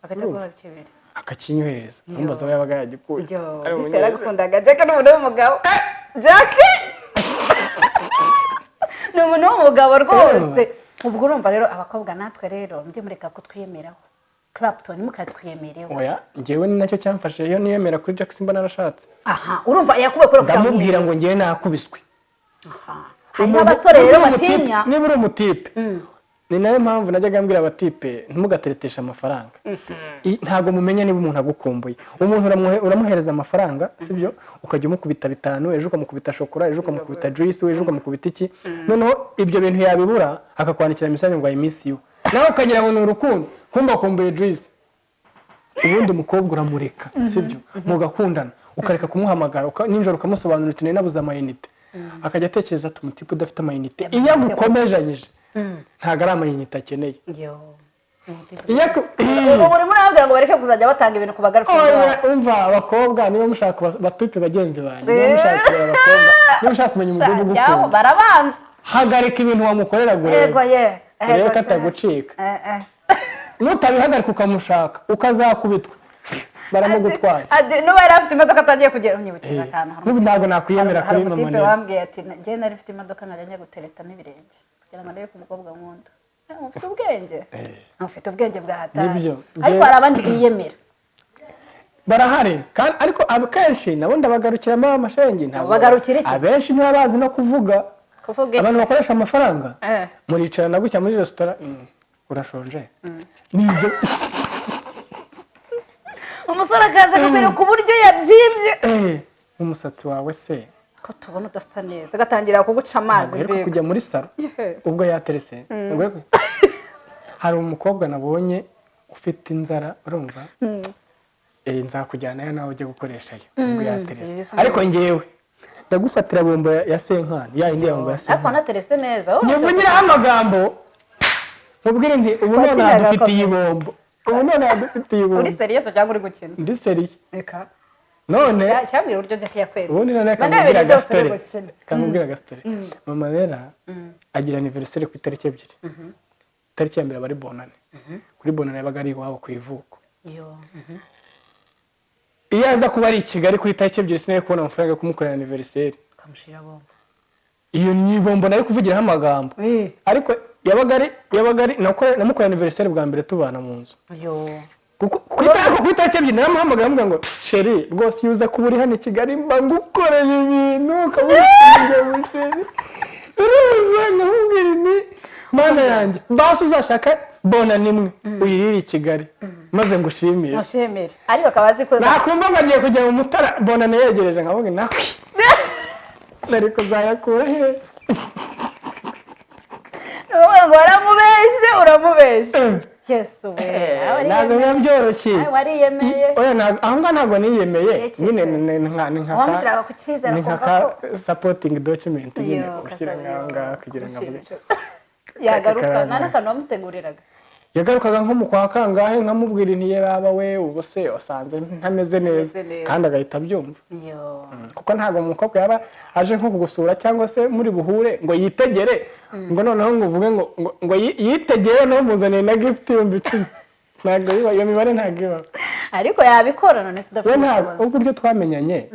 akategura kibiri akakinyohereza numbaza we yabaga yagikuye ari yaragukundaga Jack n'umuntu w'umugabo Jack ni umuntu w'umugabo rwose ubwo urumva rero abakobwa natwe rero ndi mureka kutwiyemeraho Clapton mukatwiyemereho oya ngewe ni nacyo cyamfashe iyo niyemera kuri Jack simba narashatse urumva yakubaye kuri ndamubwira ngo ngewe nakubiswe hari abasore rero batinya niba uri umutipe ni nayo mpamvu najyaga mbwira abatipe ntimugatereteshe amafaranga ntago mumenya niba umuntu agukumbuye umuntu uramuhereza amafaranga sibyo ukajya umukubita 5 ejo ukamukubita shokora ejo ukamukubita juice ejo ukamukubita iki noneho ibyo bintu yabibura akakwandikira message ngo I miss you nawe ukagira ngo ni urukundo kumba kumbuye juice ubundi umukobwa uramureka sibyo mugakundana ukareka kumuhamagara ninjoro ukamusobanurira uti nabuze amayinite akajya atekereza ati umutipe udafite amayinite iyo agukomejanyije ntago ari amayinite akeneye buri muri ababwira ngo bareke kuzajya batanga ibintu ku bagaruka umva abakobwa niba mushaka batupe bagenzi banjye niba mushaka abakobwa niba mushaka kumenya umugogo gukunda barabanza hagarika ibintu wamukorera guhera rero katagucika nutabihagarika ukamushaka ukazakubitwa baramugutwara nuba yari afite imodoka atangiye kugera unyibukije akantu ntabwo nakwiyemera kuri mama umutipe wambwiye ati njye nari mfite imodoka najya gutereta n'ibirenge kugira ngo ndebe ko umukobwa nkunda ufite ubwenge ufite ubwenge bwa hatari ariko hari abandi biyemera barahari kandi ariko akenshi nabo ndabagarukiramo amashenge ntabwo bagarukira iki abenshi niba bazi no kuvuga abantu bakoresha amafaranga muricarana gutya muri resitora urashonje nibyo umusore akaza kumera ku buryo yabyimbye umusatsi wawe se ko tubona udasa neza agatangira kuguca amazi mbega kujya muri salo ubwo yaterese hari umukobwa nabonye ufite inzara urumva nzakujyanayo nawe ujye gukoreshayo ubwo yaterese ariko ngewe ndagufatira bombo ya senkani yindi ya bombo ya senkani ariko naterese neza nyivugiraho amagambo mubwire nti ubu none adufitiye ibombo ubu none adufitiye ibombo uri serious cyangwa uri gukina ndi serious reka none cyambira uburyo Jack yakwemera ubundi none kamubwira gastori mama rero agira anniversaire ku itariki 2 itariki ya mbere bari bonane kuri bonane yabaga ari iwabo ku ivuko iyo aza kuba ari i Kigali kuri itariki 2 sinari kubona amafaranga yo kumukorera anniversaire kamushira bombo iyo ni bombo nari kuvugiraho amagambo ariko yabaga ari namukorera anniversaire bwa mbere tubana mu nzu kuko itariki 2 naramuhamagara ambwira ngo sheri rwose yuza kuba uri hano i Kigali mba ngukoreye ibintu ukabura mu sheri urumva ni mana yanjye basi uzashaka bona nimwe uyirire i Kigali maze ngushimire mushimire ariko akabazi ko nakumva ngagiye kujya mu Mutara bona neyegereje nkavuga nakwi nari kuzayakura he ngo uramubeshye Yesu we ntabwo byoroshye wariyemeye oya aho ntabwo niyemeye nyine ni nka supporting document nyine ushyira ngaha kugira ngo avuge yagaruka n'akantu wamuteguriraga yagarukaga nko mu kwa kangahe nkamubwira intiye baba we ubu se wasanze ntameze neza kandi agahita abyumva kuko ntabwo umukobwa yaba aje nko kugusura cyangwa se muri buhure ngo yitegere ngo noneho ngo uvuge ngo yitegeye no muzaniye na gift y'ibihumbi 10 ntabwo iyo mibare ntabwo iba ariko yabikora none se udafite uburyo twamenyanye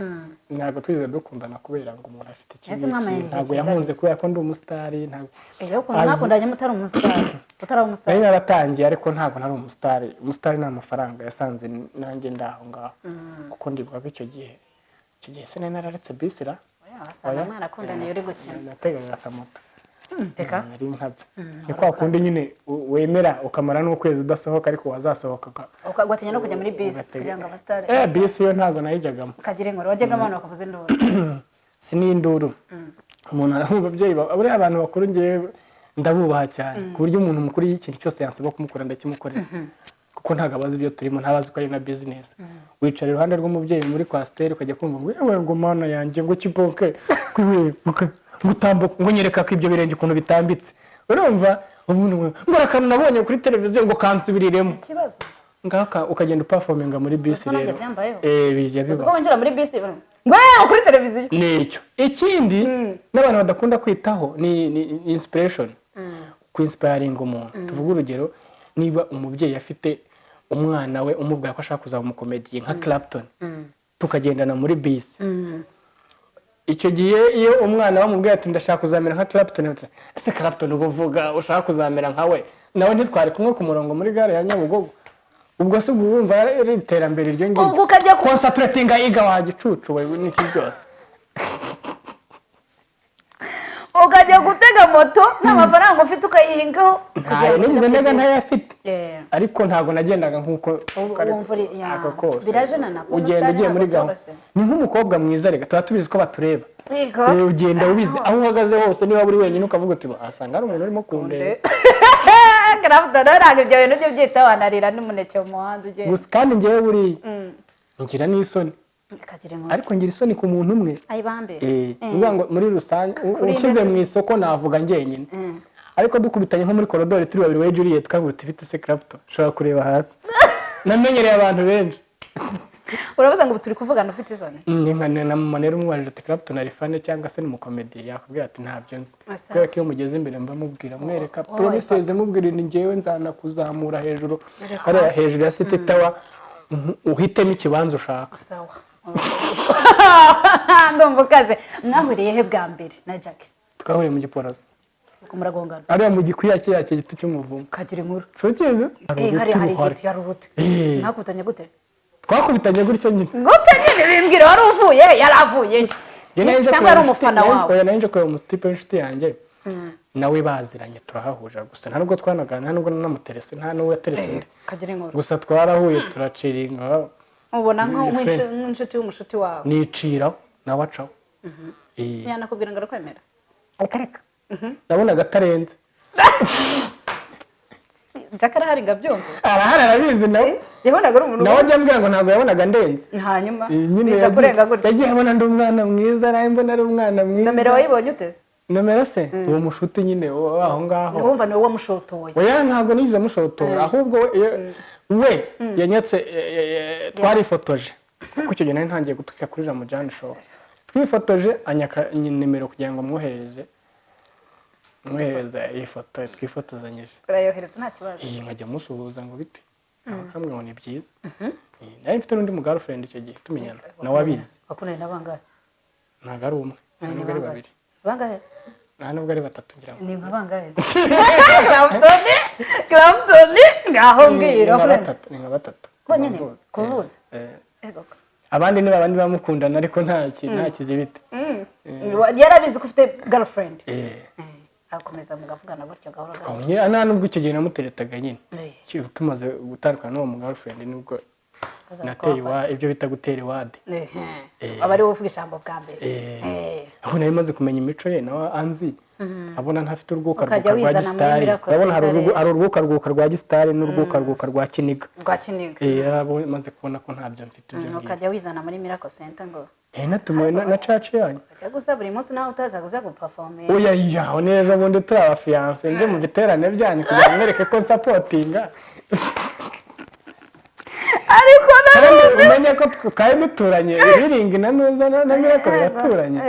ntabwo twize dukundana kubera ngo umuntu afite ikintu ntabwo yamunze kubera ko ndi umusitari ntabwo nakundanye mutari umusitari utari umusitari naratangiye ariko ntabwo nari umusitari ni amafaranga yasanze nanjye ndaho ngaho kuko ndibuka ko icyo gihe se nari nararetse bisira wasanga mwarakundaniye uri gukina nategaga akamoto teka nari nkabye ni kwa kundi nyine wemera ukamara n'ukwezi udasohoka ariko wazasohoka ukagwatinya no kujya muri bisi kugira ngo abasitari bisi yo ntabwo nayijyagamo kagira inkuru wajyagamo abantu bakavuza induru si n'induru umuntu arahumva ababyeyi buriya abantu bakuru ngewe ndabubaha cyane ku buryo umuntu mukuru y'ikintu cyose yansaba kumukora ndakimukorera kuko ntabwo abazi ibyo turimo ntabazi ko ari na business wicara iruhande rw'umubyeyi muri kwasiteri ukajya kumva ngo yewe ngo mana yanjye ngo kiboke ngutambuka ngo nyereka ko ibyo birenge ukuntu bitambitse urumva umuntu ngo rakana nabonye kuri televiziyo ngo kansubiriremo ikibazo ngaka ukagenda uperforminga muri bisi rero bijya biba uko winjira muri bisi ngo kuri televiziyo nicyo ikindi n'abantu badakunda kwitaho ni inspiration ku inspiring umuntu tuvuga urugero niba umubyeyi afite umwana we umubwira ko ashaka kuzaba umukomediye nka Clapton tukagendana muri bisi icyo gihe iyo umwana bamubwiye ati ndashaka kuzamera nka Clapton ese Clapton ubuvuga ushaka kuzamera nka we nawe ntitwari kumwe ku murongo muri gare ya Nyabugogo ubwo se urumva ari iterambere ryo ngiro ubwo ukajya concentrating iga wagicucu we n'iki byose ukajya gutega moto n'amafaranga ufite ukayihingaho ntayo nigize nega ntayo afite ariko ntago nagendaga nkuko aka kose ugenda ugiye muri gahunda ni nk'umukobwa mwiza rega tuba tubizi ko batureba ugenda ubizi aho uhagaze hose niba buri wenyine ukavuga uti asanga ari umuntu urimo kundeba Clapton ntabwo ibyo bintu byo byita wanarira n'umuneke mu muhanda ugenda gusa kandi ngewe buriya ngira n'isoni ariko ngira isoni ku muntu umwe uvuga ngo muri rusange ushyize mu isoko navuga njyenyine ariko dukubitanye nko muri korodori turi babiri we Juliet twavuga uti bite se Clapton ushobora kureba hasi namenyereye abantu benshi urabaza ngo turi kuvugana ufite isoni ni nka na mama rero umubajije ati Clapton ari fan cyangwa se ni umukomedi yakubwira ati ntabyo nzi kubera ko iyo mugeze imbere mba mubwira mwereka promises mubwira ni ngewe nzanakuzamura hejuru hariya hejuru ya City Tower uhitemo ikibanza ushaka sawa ndumva ukaze mwahuriye he bwa mbere na Jack twahuriye mu Giporoso muragongana ariya mu gikwiya cya giti cy'umuvumo kagira inkuru sokize hari igiti ya rubuto nakubitanye gute twakubitanye gutya nyine gute nyine bimbwira wari uvuye yaravuye cyangwa ari umufana wawe nanje ko umutipe w'inshuti yanjye nawe baziranye turahahuje gusa nta nubwo twanagana nubwo namuterese nta n'uwo yaterese kagira inkuru gusa twarahuye turaciringa ubona nk'inshuti y'umushuti wawe nicira nawe acaho yanakubwira ngo arakwemera akareka nabonaga atarenze Jack arahari ngabyumva arahari arabizi nawe yabonaga ari umuntu nawe ajya ambwira ngo ntabwo yabonaga ndenze hanyuma biza kurenga gutya yagiye abona ndi umwana mwiza nawe mbona ari umwana mwiza nomero wayibonye uteze nomero se uwo mushuti nyine aho ngaho wumva niwe wamushotoye oya ntabwo nigize mushotora ahubwo we yanyatse twarifotoje kuko icyo gihe nari ntangiye gutwika kuri Ramujani show twifotoje anyaka nimero kugira ngo mwohereze iyi foto twifotozanyije urayohereza nta kibazo nkajya musuhuza ngo bite akamwe ngo ni byiza nari mfite n'undi mu girlfriend icyo gihe tumenyana nawe abizi wakundanye na bangahe ntabwo ari umwe ntabwo ari babiri bangahe nta nubwo ari batatu ngira ngo ni nka bangahe Clapton ngaho mbwira ni nka batatu bonyine kuvuza abandi ni babandi bamukundana ariko nta kizibite yarabizi ko ufite girlfriend akomeza mugavugana gutyo gahoro gahoro nta nubwo icyo gihe namuteretaga nyine tumaze gutandukana n'uwo mu girlfriend nubwo nateye ibyo bita gutera iwade aba ari wowe uvuga ijambo bwa mbere aho nari maze kumenya imico ye nawe anzi abona ntafite urwuka rwa gisitari urabona hari urwuka rwa gisitari n'urwuka rwa kiniga maze kubona ko ntabyo mfite ibyo ukajya wizana muri Miracle Center ngo natumiwe na church yanyu ajya gusa buri munsi nawe utaza kuza guperformera oya yaho neza bundi turi abafiance nje mu giterane byanyu kugira ngo mwereke ko supportinga ariko umenye ko twari duturanye ibiringi na nuza na Miracle baturanye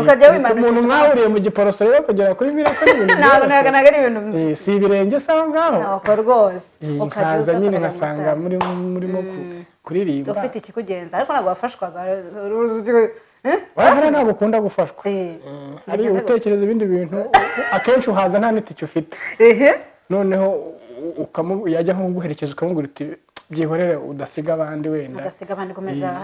ukajya wimanika umuntu mwahuriye mu Giporoso rero kugera kuri Miracle ibintu ntabwo ari ibintu si ibirenge saho ngaho ntabwo rwose ukaza nyine nkasanga murimo kuririmba ufite ikikugenza ariko ntabwo wafashwaga wahera ntabwo ukunda gufashwa ari utekereza ibindi bintu akenshi uhaza nta n'itike ufite noneho yajya nko kuguherekeza ukamubwira uti byihorere udasiga abandi wenda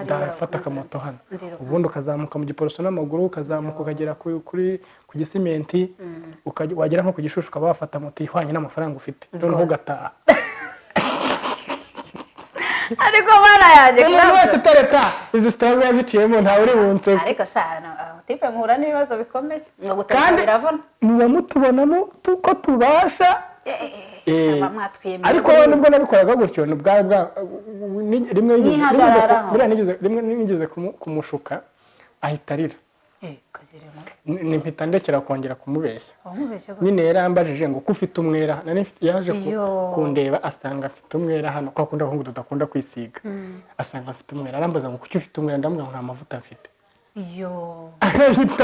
ndafata akamoto hano ubundi ukazamuka mu Giporoso n'amaguru ukazamuka ukagera ku gisimenti wagera nko ku Gishushu ukaba wafata moto ihwanye n'amafaranga ufite noneho ugataha ariko bana yanjye umuntu wese utareka izi sitarago yaziciyemo ntawe uri bunseke ariko shana tipe muhura n'ibibazo bikomeye ngo gutereka kandi biravuna muba mutubonamo ko tubasha ariko wowe nubwo nabikoraga gutyo rimwe nigeze kumushuka ahita arira mpita ndekera kongera kumubeshya nyine yarambajije ngo ko ufite umwera yaje kundeba asanga afite umwera hano ko akunda ahubwo tudakunda kwisiga asanga afite umwera arambaza ngo kuki ufite umwera ndamubwira ngo nta mavuta mfite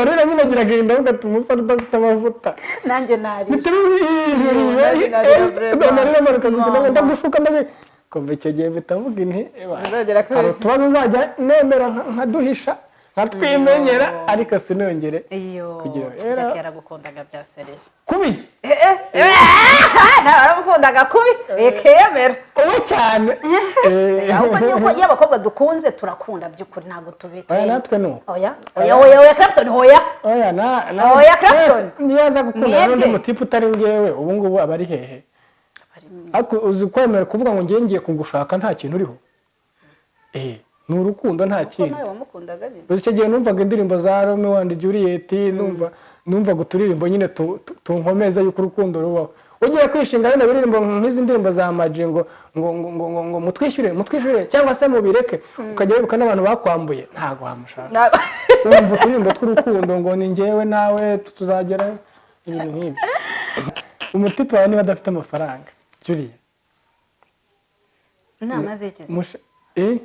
rero nyine agira agahinda avuga ati umusore udafite amavuta nanjye narira ndagushuka kuva icyo gihe mpita mvuga inti hari utubazo uzajya nemera nkaduhisha nkatwimenyera ariko sinongere kugira ngo yaragukundaga bya seriye kubi naramukundaga kubi ekemera uwo cyane ahubwo iyo abakobwa dukunze turakunda by'ukuri ntabwo tubite oya natwe no oya Clapton oya Clapton niyaza gukunda n'undi mutipe utari ngewe ubu ngubu aba ari hehe ariko uzi kwemera kuvuga ngo ngiye kugushaka nta kintu uriho ni urukundo nta kintu icyo gihe numvaga indirimbo za Romeo and Juliet numvaga uturirimbo nyine tunkomeza yuko urukundo rubaho ugiye kwishinga bino biririmbo nk'izi ndirimbo za Maji ngo mutwishyure cyangwa se mubireke ukajya wibuka n'abantu bakwambuye ntago wamushaka wumva uturirimbo tw'urukundo ngo ni njyewe nawe tuzageraho ibintu nk'ibi umutipe wawe niba adafite amafaranga Juliet inama zikize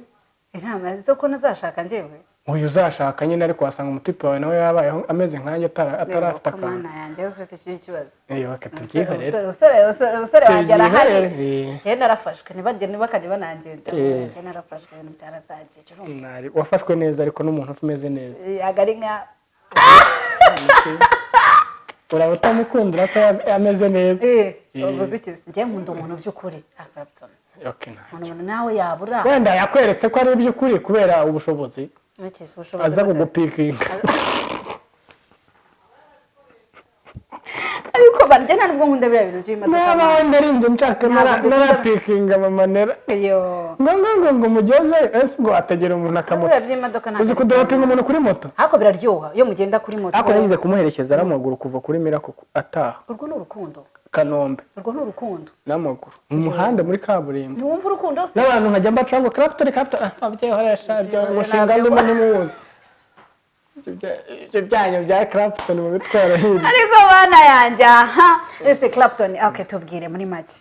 inama z'uko ntazashaka njyewe uyu uzashaka nyine ariko wasanga umutipe wawe nawe yabayeho ameze nkanjye atarafite akantu kamana yanjye ufite iki kibazo bakatubyihorera umusore wanjye arahari njye narafashwe ntibakajya banangenda njye narafashwe ibintu byarazagiye wafashwe neza ariko n'umuntu umeze neza agari nka uraba utamukundira ko ameze neza uvuze iki njye nkunda umuntu by'ukuri Clapton umuntu nawe yabura wenda yakweretse ko ari iby'ukuri kubera ubushobozi aza kugupikinga ariko barya nta nubwo nkunda biriya bintu by'imodoka nawe ndarinze nshaka narapikinga mamanera ngo mugeze ese ubwo ategera umuntu akamoto uzi kudapinga umuntu kuri moto ariko biraryoha iyo mugenda kuri moto ariko nagize kumuherekeza n'amaguru kuva kuri Mirako ataha urwo ni urukundo Kanombe urwo ni urukundo n'amaguru mu muhanda muri kaburimbo ntiwumva urukundo se n'abantu nkajya mbaca ngo Clapton ababyeyi horesha ibyo umushinga ndimo ntimuwuzi ibyo byanyu bya Clapton mu bitwara hirya ariko bana yanjye aha ese Clapton tubwire muri make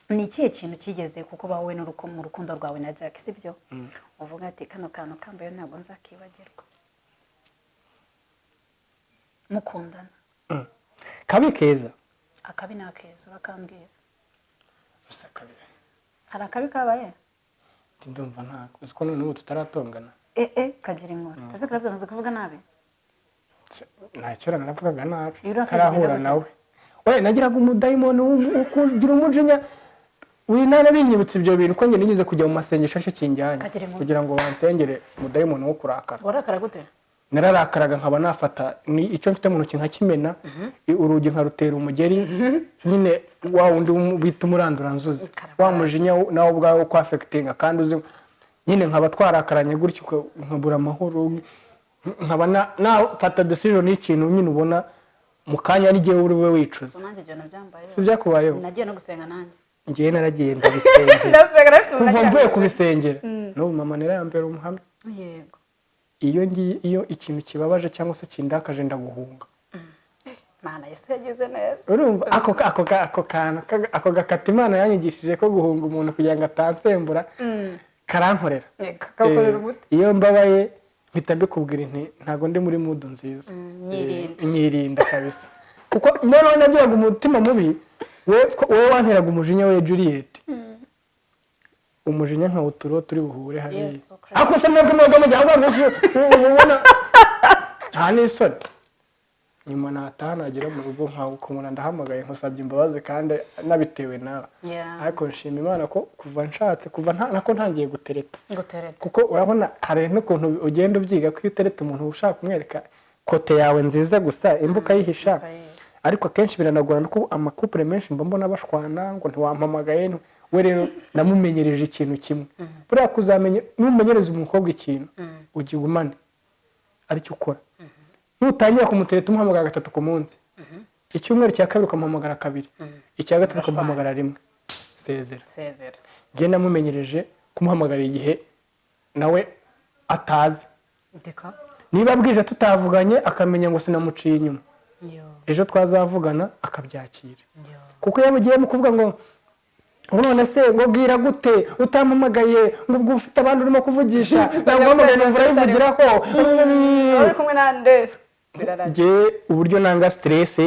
ni ikihe kintu kigeze kuko bawe mu rukundo rwawe na Jack sibyo uvuga ati kano kantu kambaye ntabwo nzakibagirwa mukundana kabi keza akabi ni akeza bakambwira hari akabi kabaye ndumva ntako uzi ko n'ubu tutaratongana kagira inkora ese Clapton uzi kuvuga nabi ntacyora naravugaga nabi karahura nawe we nagiraga umudayimoni ukugira umujinya winana binyibutse ibyo bintu ko njye nigeze kujya mu masengesho kinjyanye kugira ngo bansengere umudayimoni wo kurakara warakara gute nararakaraga nkaba nafata icyo mfite mu ntoki nkakimena urugi nkarutera umugeri nyine wa wundi bita umuranduranzuzi wa mujinya nawe ubwawe uko affectinga kandi uzi nyine nkaba twarakaranye gutyo nkabura amahoro nkaba nafata decision y'ikintu nyine ubona mu kanya ari gihe uri we wicuza si byakubayeho nagiye no gusenga nanjye ngiye naragiye ndabisengera kuva mvuye kubisengera n'ubu mama nirayambera umuhamya yego iyo ikintu kibabaje cyangwa se kindakaje ndaguhunga Mana Yesu yagize neza urumva ako gakata Imana yanyigishije ko guhunga umuntu kugira ngo atansembura karankorera iyo mbabaye mpita mbikubwira ntago ndi muri mudu nziza nyirinda kabisa kuko noneho nagiraga umutima mubi wowe wanteraga umujinya we Juliet umujinya nkawuturo turi buhure hariya ako se mwebwe mujya ubona nta n'isoni nyuma nataha nagera mu rugo nkawukumura ndahamagaye nkusabye imbabazi kandi nabitewe nawe ariko nshima Imana ko kuva nshatse kuva nako ntangiye gutereta kuko urabona hari n'ukuntu ugenda ubyiga ko iyo utereta umuntu ushaka kumwereka kote yawe nziza gusa imbuka yihisha ariko akenshi biranagorana ko amakupure menshi mbona bashwana ngo ntiwampamagaye we rero namumenyereje ikintu kimwe buriya kuzamenya numenyereza umukobwa ikintu ugigumane aricyo ukora nutangira kumutereta umuhamagara 3 ku munsi icyumweru cya kabiri ukamuhamagara 2 icya gatatu ukamuhamagara 1 sezera ngiye namumenyereje kumuhamagara igihe nawe atazi niba bwije tutavuganye akamenya ngo sinamuciye inyuma ejo twazavugana akabyakira kuko yamugiye mu kuvuga ngo none se ngo bwira gute utampamagaye ngo ubwo ufite abandi urimo kuvugisha ntabwo mpamagaye numva ivugiraho uri kumwe nande ngiye uburyo nanga stress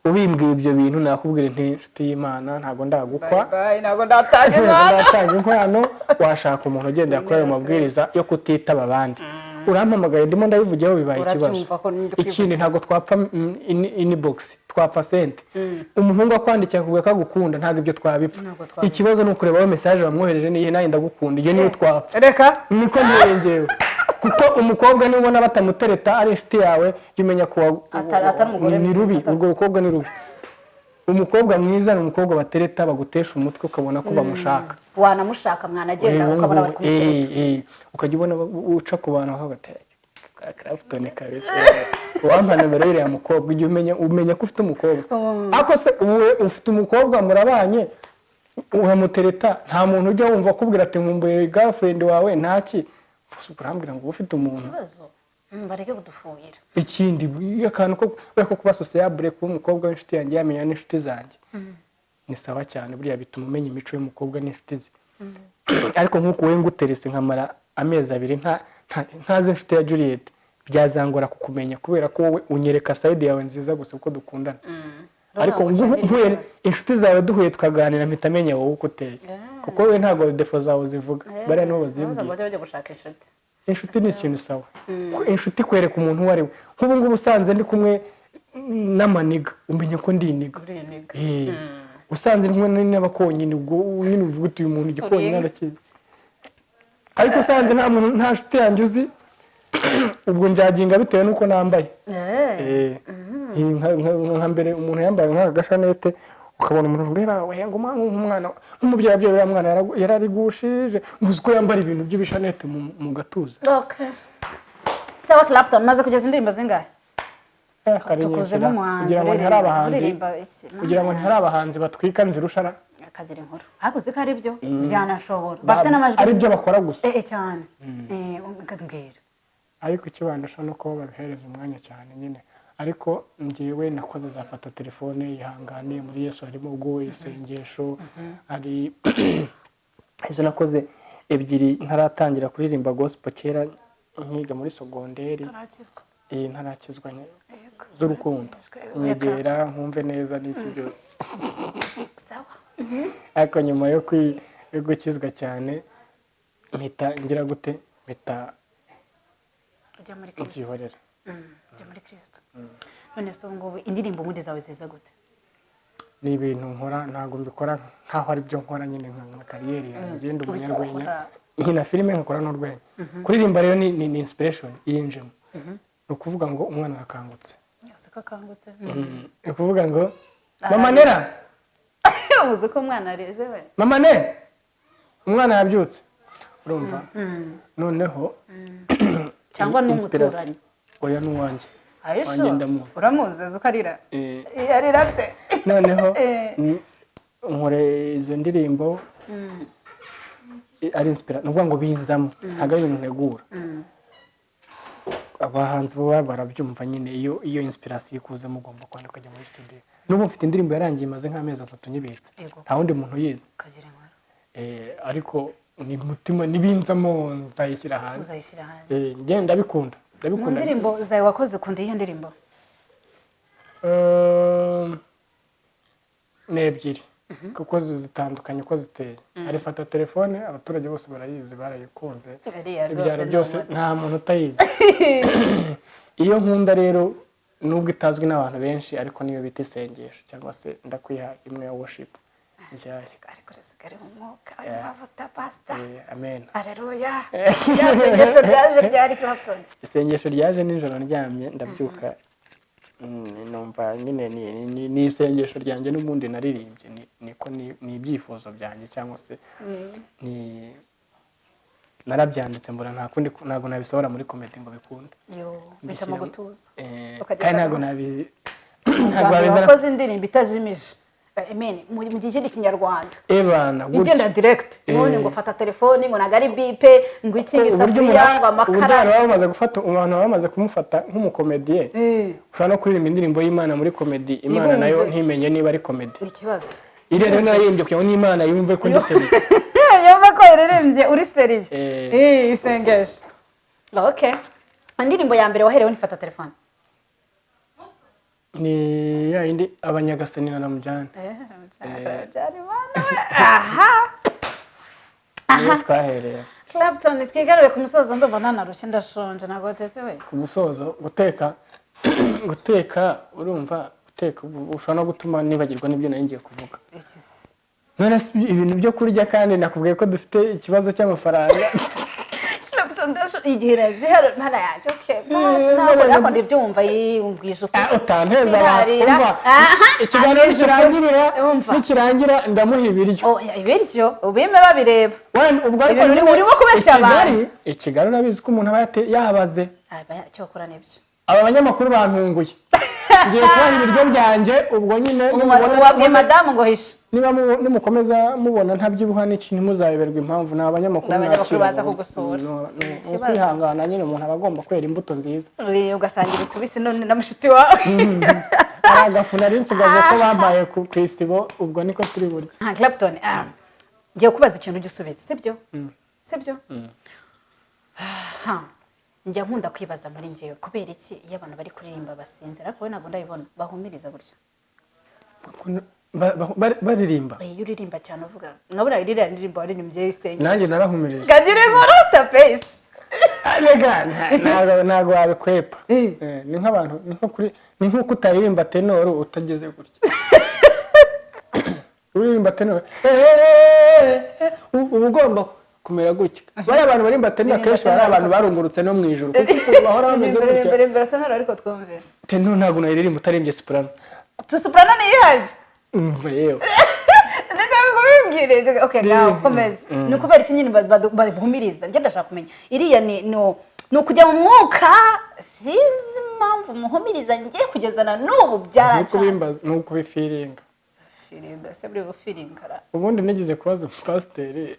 ubimbwiye ibyo bintu nakubwira nti nshuti y'Imana ntago ndagukwa ntago ndatanga inkwano washaka umuntu ugenda yakora ayo mabwiriza yo kutitaba abandi urampamagaye ndimo ndabivugiyeho bibaye ikibazo ikindi ntago twapfa inbox twapfa sente umuhungu akwandikira kuvuga ko agukunda ntago ibyo twabipfa ikibazo ni ukureba aho message bamwohereje niye naye ndagukunda iyo niyo twapfa reka niko ndengewe kuko umukobwa niba ubona batamutereta ari inshuti yawe yumenya ko ni rubi ubwo ukobwa ni rubi umukobwa mwiza ni umukobwa batereta bagutesha umutwe ukabona ko bamushaka wanamushaka mwanagenda ukabona bari kumutereta ukajya ubona uca ku bantu aho bateye Clapton kabisa wampa numero ya mukobwa igihe umenya ko ufite umukobwa ako se ufite umukobwa murabanye uramutereta nta muntu ujya wumva akubwira ati nkumbuye girlfriend wawe ntaki urambwira ngo ufite umuntu ikibazo bareke kudufuhira ikindi akantu ko kuba sociable kuba umukobwa w'inshuti yanjye yamenya n'inshuti zanjye ni sawa cyane buriya bituma umenya imico y'umukobwa n'inshuti ze ariko nk'uko we nguterese nkamara amezi 2 ntazi inshuti ya Juliet byazangora kukumenya kubera ko wowe unyereka side yawe nziza gusa uko dukundana ariko nguye inshuti zawe duhuye tukaganira mpitamenye wowe uko uteye kuko we ntago defo zawe zivuga bare no bazibwiye inshuti ni ikintu sawa inshuti kwereka umuntu uwo ari we nk'ubu ngubu usanze ndi kumwe n'amaniga umenya ko ndi iniga usanze kumwe n'abakonyine ubwo nyine uvuga uti uyu muntu igikonyine arakizi ariko usanze nta muntu nta nshuti yanjye uzi ubwo njyaginga bitewe nuko nambaye nka mbere umuntu yambaye nk'agashanete ukabona umuntu mbera wenga umwana umubyeyi abyeyi mwana yararigushije muzi ko yambara ibintu by'ibishanete mu gatuza okay sawa Clapton maze kugeza indirimbo zingahe kugira ngo ntihari abahanzi batwika nzirushara akagira inkuru hakuze ko ari byo byanashobora bafite n'amajwi ari byo bakora gusa cyane ukabwira ariko ikibandasha no ko babihereza umwanya cyane nyine ariko ngiyewe nakoze zafata telefone yihanganiye muri Yesu harimo ubwo isengesho ari izo nakoze ebyiri ntaratangira kuririmba gospel kera nkiga muri sogonderi ntarakizwa z'urukundo nyegera nkumve neza n'iki byo sawa ariko nyuma yo gukizwa cyane mpita ngira gute mpita ujya muri Kristo ujya muri Kristo none so ngo indirimbo muri zawe ziza gute ni ibintu nkora ntago mbikora nkaho ari byo nkora nyine nka kariyeri yanjye ndi umunyarwenya nkina filime nkakora n'urwenya kuririmba rero ni inspiration yinjemo ni ukuvuga ngo umwana arakangutse yose kakangutse ni ukuvuga ngo mama nera uzi ko umwana areze we mama ne umwana yabyutse urumva noneho cyangwa n'umuturanyi oya n'uwanjye wanjye ndamuzi uramuzi uko arira arira ate noneho nkore izo ndirimbo ari inspiration nuvuga ngo binzamo ntago ari ibintu ntegura abahanzi bo barabyumva nyine iyo inspiration ikuze mugomba kwandika kujya muri studio n'ubu mfite indirimbo yarangiye maze nk'amezi 3 nyibitse nta wundi muntu yize ariko ni mutima nibinzamo nzayishyira hanze ngende ndabikunda indirimbo zawe wakoze kundi iyi ndirimbo nebyiri kuko zitandukanye uko ziteye arifata telefone abaturage bose barayizi barayikunze ibyaro byose nta muntu utayizi iyo nkunda rero nubwo itazwi n'abantu benshi ariko niyo bita isengesho cyangwa se ndakwiha imwe ya worship nshyashya ariko risigare mu mwuka amavuta pastor amen haleluya isengesho ryaje ryari Clapton isengesho ryaje nijoro ndyamye ndabyuka numva nyine ni isengesho ryanjye n'ubundi naririmbye niko ni ibyifuzo byanjye cyangwa se ni narabyanditse mbona ntabwo nabisohora muri comedy ngo bikunde bitamo gutuza kandi ntabwo wakoze indirimbo itazimije mu gihe cy'ikinyarwanda igenda direct none ngo fata telefoni ngo nagari bipe ngo ikinga isafuriya ngo amakara uburyo bamaze gufata umuntu bamaze kumufata nk'umukomediye ushobora no kuririmba indirimbo y'Imana muri comedy Imana nayo ntimenye niba ari comedy ikibazo iri rero naririmbye kugira ngo n'Imana yumve ko ndi seriye yumva ko yaririmbye uri seriye isengesho okay indirimbo ya mbere waherewe ni fata telefoni ni ya indi abanyagasani na namujana aha twahereye Clapton twigarure ku musozo ndumva nanarushye ndashonje nago tete we ku musozo guteka urumva guteka ushobora no gutuma nibagirwa n'ibyo nari ngiye kuvuga none ibintu byo kurya kandi nakubwiye ko dufite ikibazo cy'amafaranga igihe razihara mparayaje okay ntabwo nakunda ibyumva yumbwije uko utanteza ikiganiro nikirangira ndamuha ibiryo ibiryo ubime babireba ubwo urimo kubeshya abantu ikiganiro nabizi ko umuntu aba yabaze cyokora nibyo aba banyamakuru bantunguye ngiye kubaha ibiryo byanjye ubwo nyine wabwiye madamu ngo hisha niba nimukomeza mubona ntabyibuha n'ikintu muzayoberwa impamvu ni abanyamakuru baza kugusura kwihangana nyine umuntu aba agomba kwera imbuto nziza ugasangira utubisi none na mushiti wawe ari agafu nari nsigaje ko bambaye ku isibo ubwo niko turi burya Clapton ngiye kubaza ikintu gisubiza sibyo njya nkunda kwibaza muri ngewe kubera iki iyo abantu bari kuririmba basinzira ariko we ntabwo ndabibona bahumiriza buryo baririmba iyo uririmba cyane uvuga nkabura iriya ndirimbo waririmbye isenge nanjye narahumirije kagire morota pesi ntabwo wabikwepa ni nk'abantu ni nk'uko utaririmba tenoro utageze gutya uririmba tenoro uba ugomba kumera gutya bari abantu barimba tenoro kenshi bari abantu barungurutse no mu ijuru kuko bahora bameze gutya mbere tenoro ariko twumve tenoro ntabwo nayiririmba utarimbye soprano soprano ni ihaje yewe ndashaka kubibwira okay ngaho komeza ni kubera iki nyine bahumiriza njye ndashaka kumenya iriya ni ukujya mu mwuka sizi impamvu muhumiriza ngiye kugezana n'ubu byaracanze ni ukubifiringa se buri bufiringara ubundi nigize kubaza pasiteri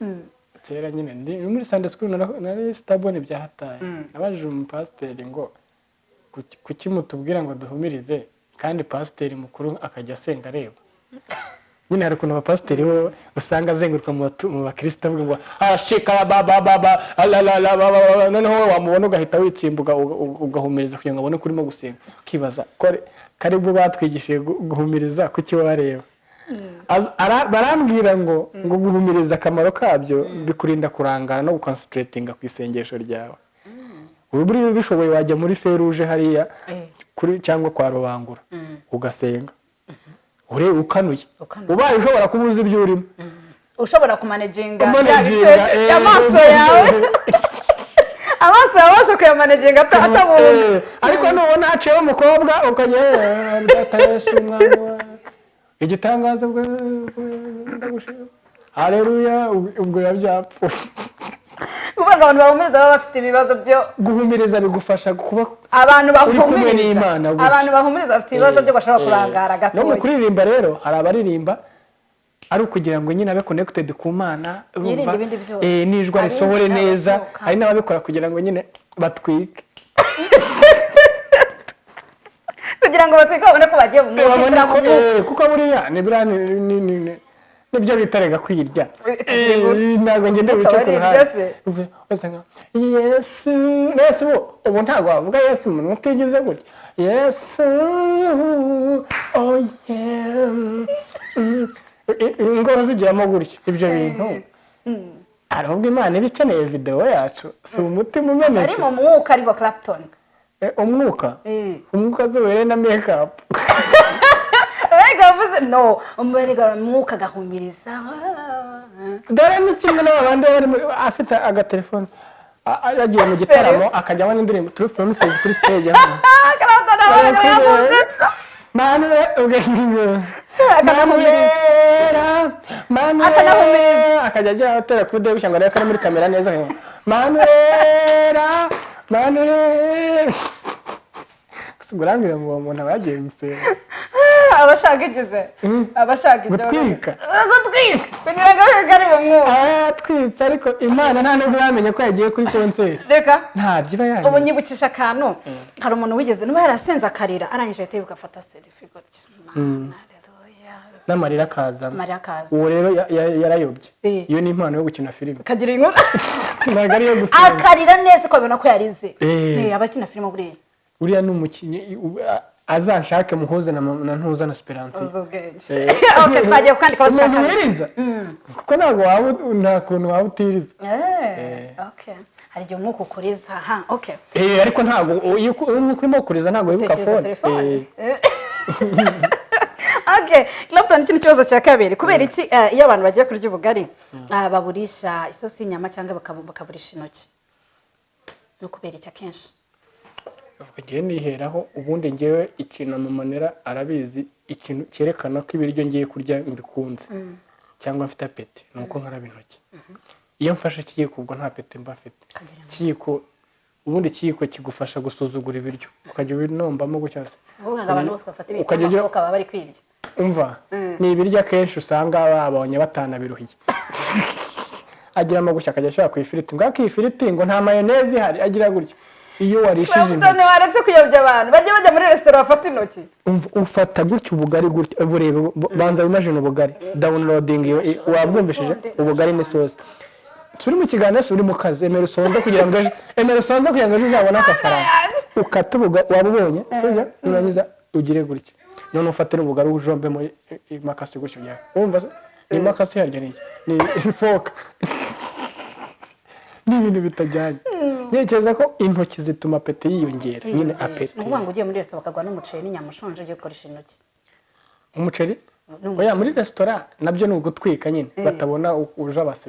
kera nyine ndi muri Sunday school nari stabone byahataye nabajije umupasiteri ngo kuki mutubwira ngo duhumirize kandi pasiteri mukuru akajya asenga areba nyine hari ukuntu abapasiteri bo usanga azenguruka mu bakristo avuga ngo ashika baba alalala noneho wamubona ugahita witsimbuka ugahumiriza kugira ngo abone kurimo gusenga ukibaza karibu batwigishije guhumiriza kuki wareba barambwira ngo guhumiriza akamaro kabyo bikurinda kurangara no guconcentratinga ku isengesho ryawe ubu bishoboye wajya muri feruje hariya kuri cyangwa kwa rubangura ugasenga ukanuye ubaye ushobora kubuza ibyo urimo ushobora kumanaginga amaso yawe abasha kuyamanaginga atabuze ariko nubona haciyeho umukobwa ukajya data Yesu umwana wawe igitangazo ndagushima haleluya ubwo yabyapfuye ubanga abantu bahumiriza baba bafite ibibazo byo guhumiriza bigufasha kuba abantu bahumiriza bafite ibibazo byo bashobora kurangara gato no mu kuririmba rero hari abaririmba ari ukugira ngo nyine abe connected ku Mana urumva n'ijwi risohore neza hari n'ababikora kugira ngo nyine batwike kugira ngo batwike babone ko bagiye mu mwuka kuko buriya nibyo bitarega kwirya ntabwo ngende wice ku ruhande Yesu ubu ntabwo wavuga Yesu umuntu utigize gutya Yesu oh yeah ingoro zigiramo gutya ibyo bintu ahubwo Imana iba ikeneye video yacu si umutima umenetse ari mu mwuka ariko Clapton umwuka zuwere na makeup gavuze no umberega mwuka gahumiriza dore ni kimwe n'abandi bari afite agatelefone yagiye mu gitaramo akajyamo n'indirimbo True Promises kuri stage Clapton Manuel ubwenge akajya agira atera kuri de bishyanga rero muri kamera neza Manuel Sugurambira mu muntu abagiye gusenga abashaka igize abashaka ibyo gutwika kugira ngo gari mu mwuka twitse ariko Imana nta nubwo yamenye ko yagiye kuri concert reka nta byiba yanyu ubu nyibukisha akantu hari umuntu wigeze nuba yarasenza akarira arangije ahita yibuka afata selfie gutya n'amarira akaza Maria kaza uwo rero yarayobye iyo ni impano yo gukina filime kagira inkuru ntabwo ari iyo gusenga akarira neza ko abona ko yarize abakina filime buriya uriya ni umukinnyi azanshake muhuze na ntuza na Esperance okay twagiye kwandika abasakariza kuko ntabwo waba nta kuntu waba utiriza okay hari igihe umwuka ukuriza okay ariko ntabwo iyo urimo kuriza ntabwo wibuka phone okay Clapton ikindi kibazo cya kabiri kubera iki iyo abantu bagiye kurya ubugari baburisha isosi y'inyama cyangwa bakaburisha intoki no kubera iki akenshi ngiye niheraho ubundi ngewe ikintu mumanera arabizi ikintu cyerekana ko ibiryo ngiye kurya mbikunze cyangwa mfite apeti nuko nkaraba intoki iyo mfashe ikiyiko ubwo nta apeti mba afite ikiyiko ubundi ikiyiko kigufasha gusuzugura ibiryo ukajya ubinombamo gutya se abantu bose bafata ibiryo bakaba bari kwirya umva ni ibiryo akenshi usanga babonye batanabiruhiye agira amagusha akajya ashaka ku ifiriti ngo akifiriti ngo nta mayoneze ihari agira gutya iyo warishije intoki waretse kuyobya abantu bajya muri restaurant bafata intoki ufata gutya ubugari gutya burebe banza imagine ubugari downloading wabwumvishije ubugari n'isosi turi mu kiganiro turi mu kazi emera sonza kugira ngo ejo uzabone akafaranga ukata wabubonye sije nurangiza ugire gutya none ufatira ubugari ujombe mu imakasi gutya bya umva imakasi harya ni ifoka n'ibintu bitajyanye ntekereza ko intoki zituma apeti yiyongera nyine apeti uvuga ngo ugiye muri restaurant bakagwa n'umuceri n'inyama ushonje ugiye gukoresha intoki umuceri oya muri restaurant nabyo ni ugutwika nyine batabona uje abase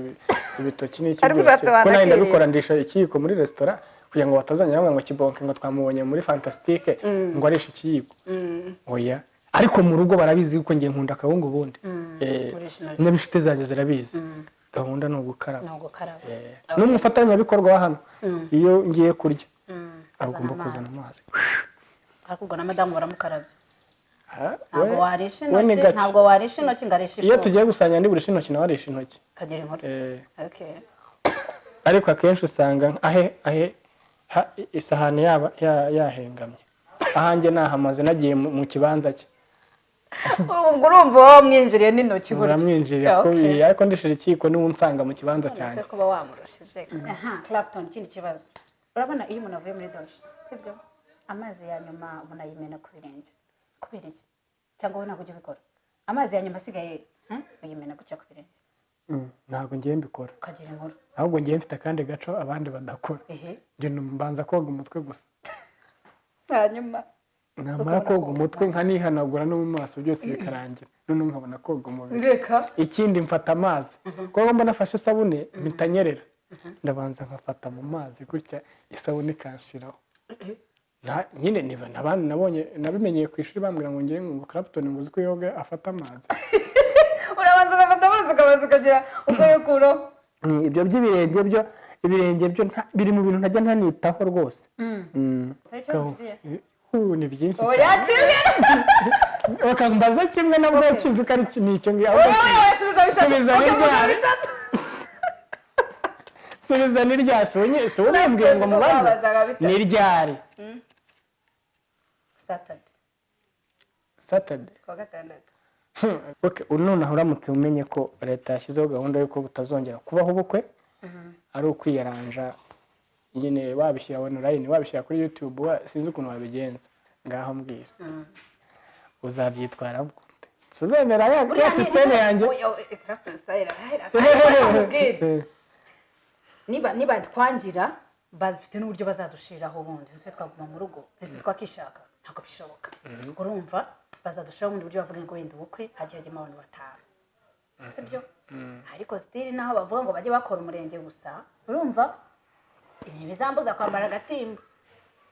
ibitoki n'iki byose ko nayo ndabikoranisha ikiyiko muri restaurant kugira ngo batazanya ngo kibonke ngo twamubonye muri fantastique ngo arisha ikiyiko oya ariko mu rugo barabizi uko ngiye nkunda akabungu bundi n'abishite zanjye zirabizi gahunda no gukaraba n'umufatanyabikorwa wa hano iyo ngiye kurya agomba kuzana amazi ariko na madamu baramukarabye ntabwo warisha intoki ngarisha iyo tugiye gusanya ndi burisha intoki nawe arisha intoki kagira inkuru okay ariko akenshi usanga isahani yahengamye ahanjye nahamaze nagiye mu kibanza cye urumva wamwinjiriye n'intoki burya uramwinjiriye ariko ndishije ikiko niwe unsanga mu kibanza cyanjye kuba wamurushije Clapton ikindi kibazo urabona iyo umuntu avuye muri doshe sibyo amazi ya nyuma umuntu ayimena ku birenge kubera iki cyangwa we ntabwo ujya ubikora amazi ya nyuma asigaye uyimena gutya ku birenge ntabwo ngiye mbikora ukagira inkuru ahubwo ngiye mfite akandi gaco abandi badakora njye mbanza koga umutwe gusa hanyuma namara koga umutwe nkanihanagura no mu maso byose bikarangira none nkabona koga umubiri ikindi mfata amazi kuko mba nafashe isabune mpitanyerera ndabanza nkafata mu mazi gutya isabune ikanshiraho nyine niba nabandi nabonye nabimenyeye ku ishuri bambwira ngo ngiye ngo Clapton ngo uzi ko yoga afata amazi urabanza ugafata amazi ukabanza ukagira ukayakuraho ibyo by'ibirenge byo ibirenge byo biri mu bintu ntajya ntanitaho rwose ni byinshi bakambaza kimwe nabwo kizi ko ari nicyo ngiye subiza ni rya si urembwiye ngo mubaze ni ryari Saturday kuwa gatandatu noneho uramutse umenye ko leta yashyizeho gahunda y'uko butazongera kubaho ubukwe ari ukwiyaranja nyine wabishyira online wabishyira kuri YouTube sinzi ukuntu wabigenza ngaho mbwira uzabyitwara gute tuzemera ya system yanjye niba twangira bazifite n'uburyo bazadushiraho ubundi ese twaguma mu rugo ese twakishaka ntabwo bishoboka urumva bazadushiraho ubundi buryo bavuga ngo wenda ubukwe hagiye hajyamo abantu batanu sibyo ariko still naho bavuga ngo bajye bakora umurenge gusa urumva ibi bizambuza kwambara agatimba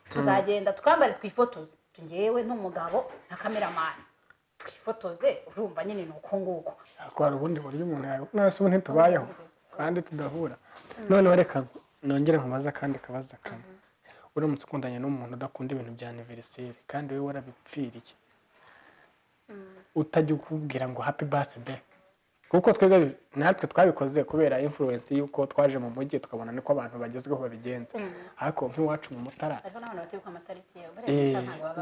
tuzagenda tukambare twifotoze ngewe n'umugabo na cameraman twifotoze urumva nyine nuko nguko ko hari ubundi buryo umuntu yawe nase ubu ntitubayeho kandi tudahura noneho reka nongere nkubaza kandi kabaza kamwe uramutse ukundanye n'umuntu udakunda ibintu bya anniversaire kandi wewe warabipfiriye utajya ukubwira ngo happy birthday kuko twebwe natwe twabikoze kubera influence yuko twaje mu mujyi tukabona niko abantu bagezweho babigenza ariko nk'iwacu mu Mutara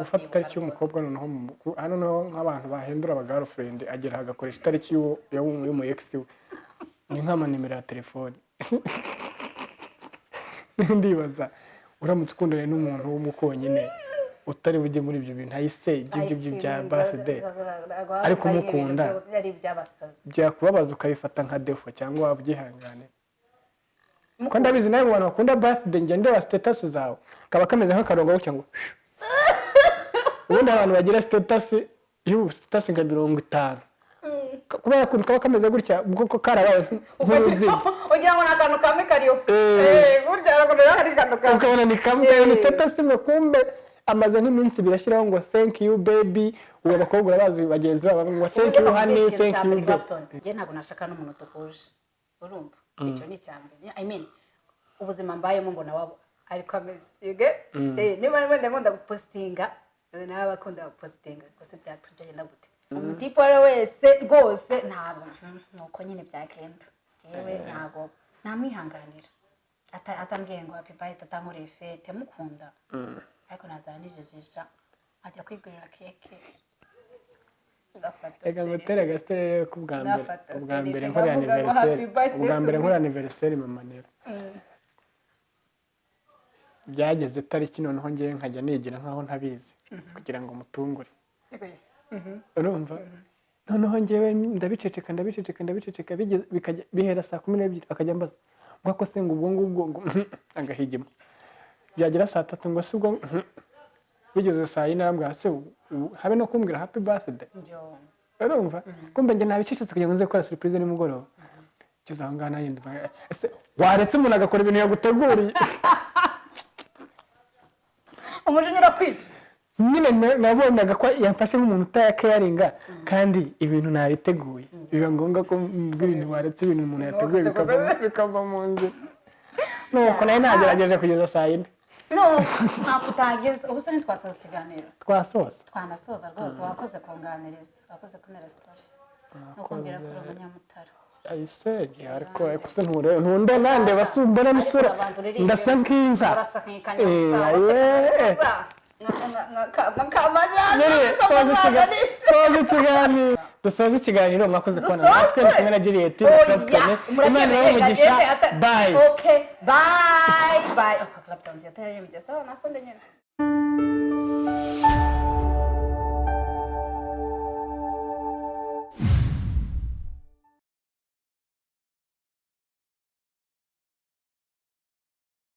ufata itariki y'umukobwa noneho hano nk'abantu bahindura aba girlfriend agera agakoresha itariki y'umu ex we ni nk'amanimero ya telefone ndibaza uramutse ukundanye n'umuntu w'umukonyine utari bujye muri ibyo bintu ayise ibyo bya birthday ariko umukunda byakubabaza ukabifata nka defo cyangwa wabyihangane ko ndabizi nawe mu bantu bakunda birthday njye ndeba status zawe kaba kameze nk'akarongo cyangwa ubundi abantu bagira status nka 50 kubera ko kaba kameze gutya ubwo karabaye nk'uruziga ugira ngo nakantu kamwe kariyo burya ngo hari kantu kamwe ukabona ni kamwe ni status kumbe amaze nk'iminsi birashyiraho ngo thank you baby uwo bakobwa bazi bagenzi babo ngo thank you honey thank you njye ntabwo nashaka n'umuntu tukuje urumva icyo ni cyambere I mean ubuzima mbayemo ngo nawe ariko ameze niba ndakunda gupostinga nawe bakunda gupostinga gusa byatugenda gute umutipe wese rwose ntabwo nuko nyine byagenda yewe ntabwo namwihanganira atambwiye ngo happy birthday atankoreye fete mukunda ariko nazanijijisha ajya kwigurira keke ega ngotera gastere ku bwa mbere nkora anniversaire mu manera byageze tariki noneho ngiye nkajya nigira nkaho ntabizi kugira ngo mutungure urumva noneho ngewe ndabiceceka bihera saa 12 akajya mbaza ngo ko se ngo ubwo ngubwo agahigima byagera saa 3 ngo se ubwo bigeze saa 4 arambwira se habe no kumbwira happy birthday urumva kumbe nge nabicecetse kugira ngo nze gukora surprise nimugoroba kiza aho ngana yindi ese waretse umuntu agakora ibintu yaguteguriye umujinyira kwica nyine nabonaga ko yamfashe nk'umuntu utayakaringa kandi ibintu nariteguye biba ngombwa ko mbwira waretse ibintu umuntu yateguye bikava mu nzira nuko nayo nagerageje kugeza saa 4 ntabwo utageze ubu se ntitwasoza ikiganiro twanasoza rwose wakoze kunganiriza wakoze kunera story no kumbwira ko uri umunyamutara ayisege ariko se ntunde nande basumbana n'isura ndasa nk'inka urasa nk'ikanya dusoza ikiganiro mwakoze kubona natwe kimwe na Juliet Imana y'umugisha bye okay bye Clapton Kibonge nakunde nyine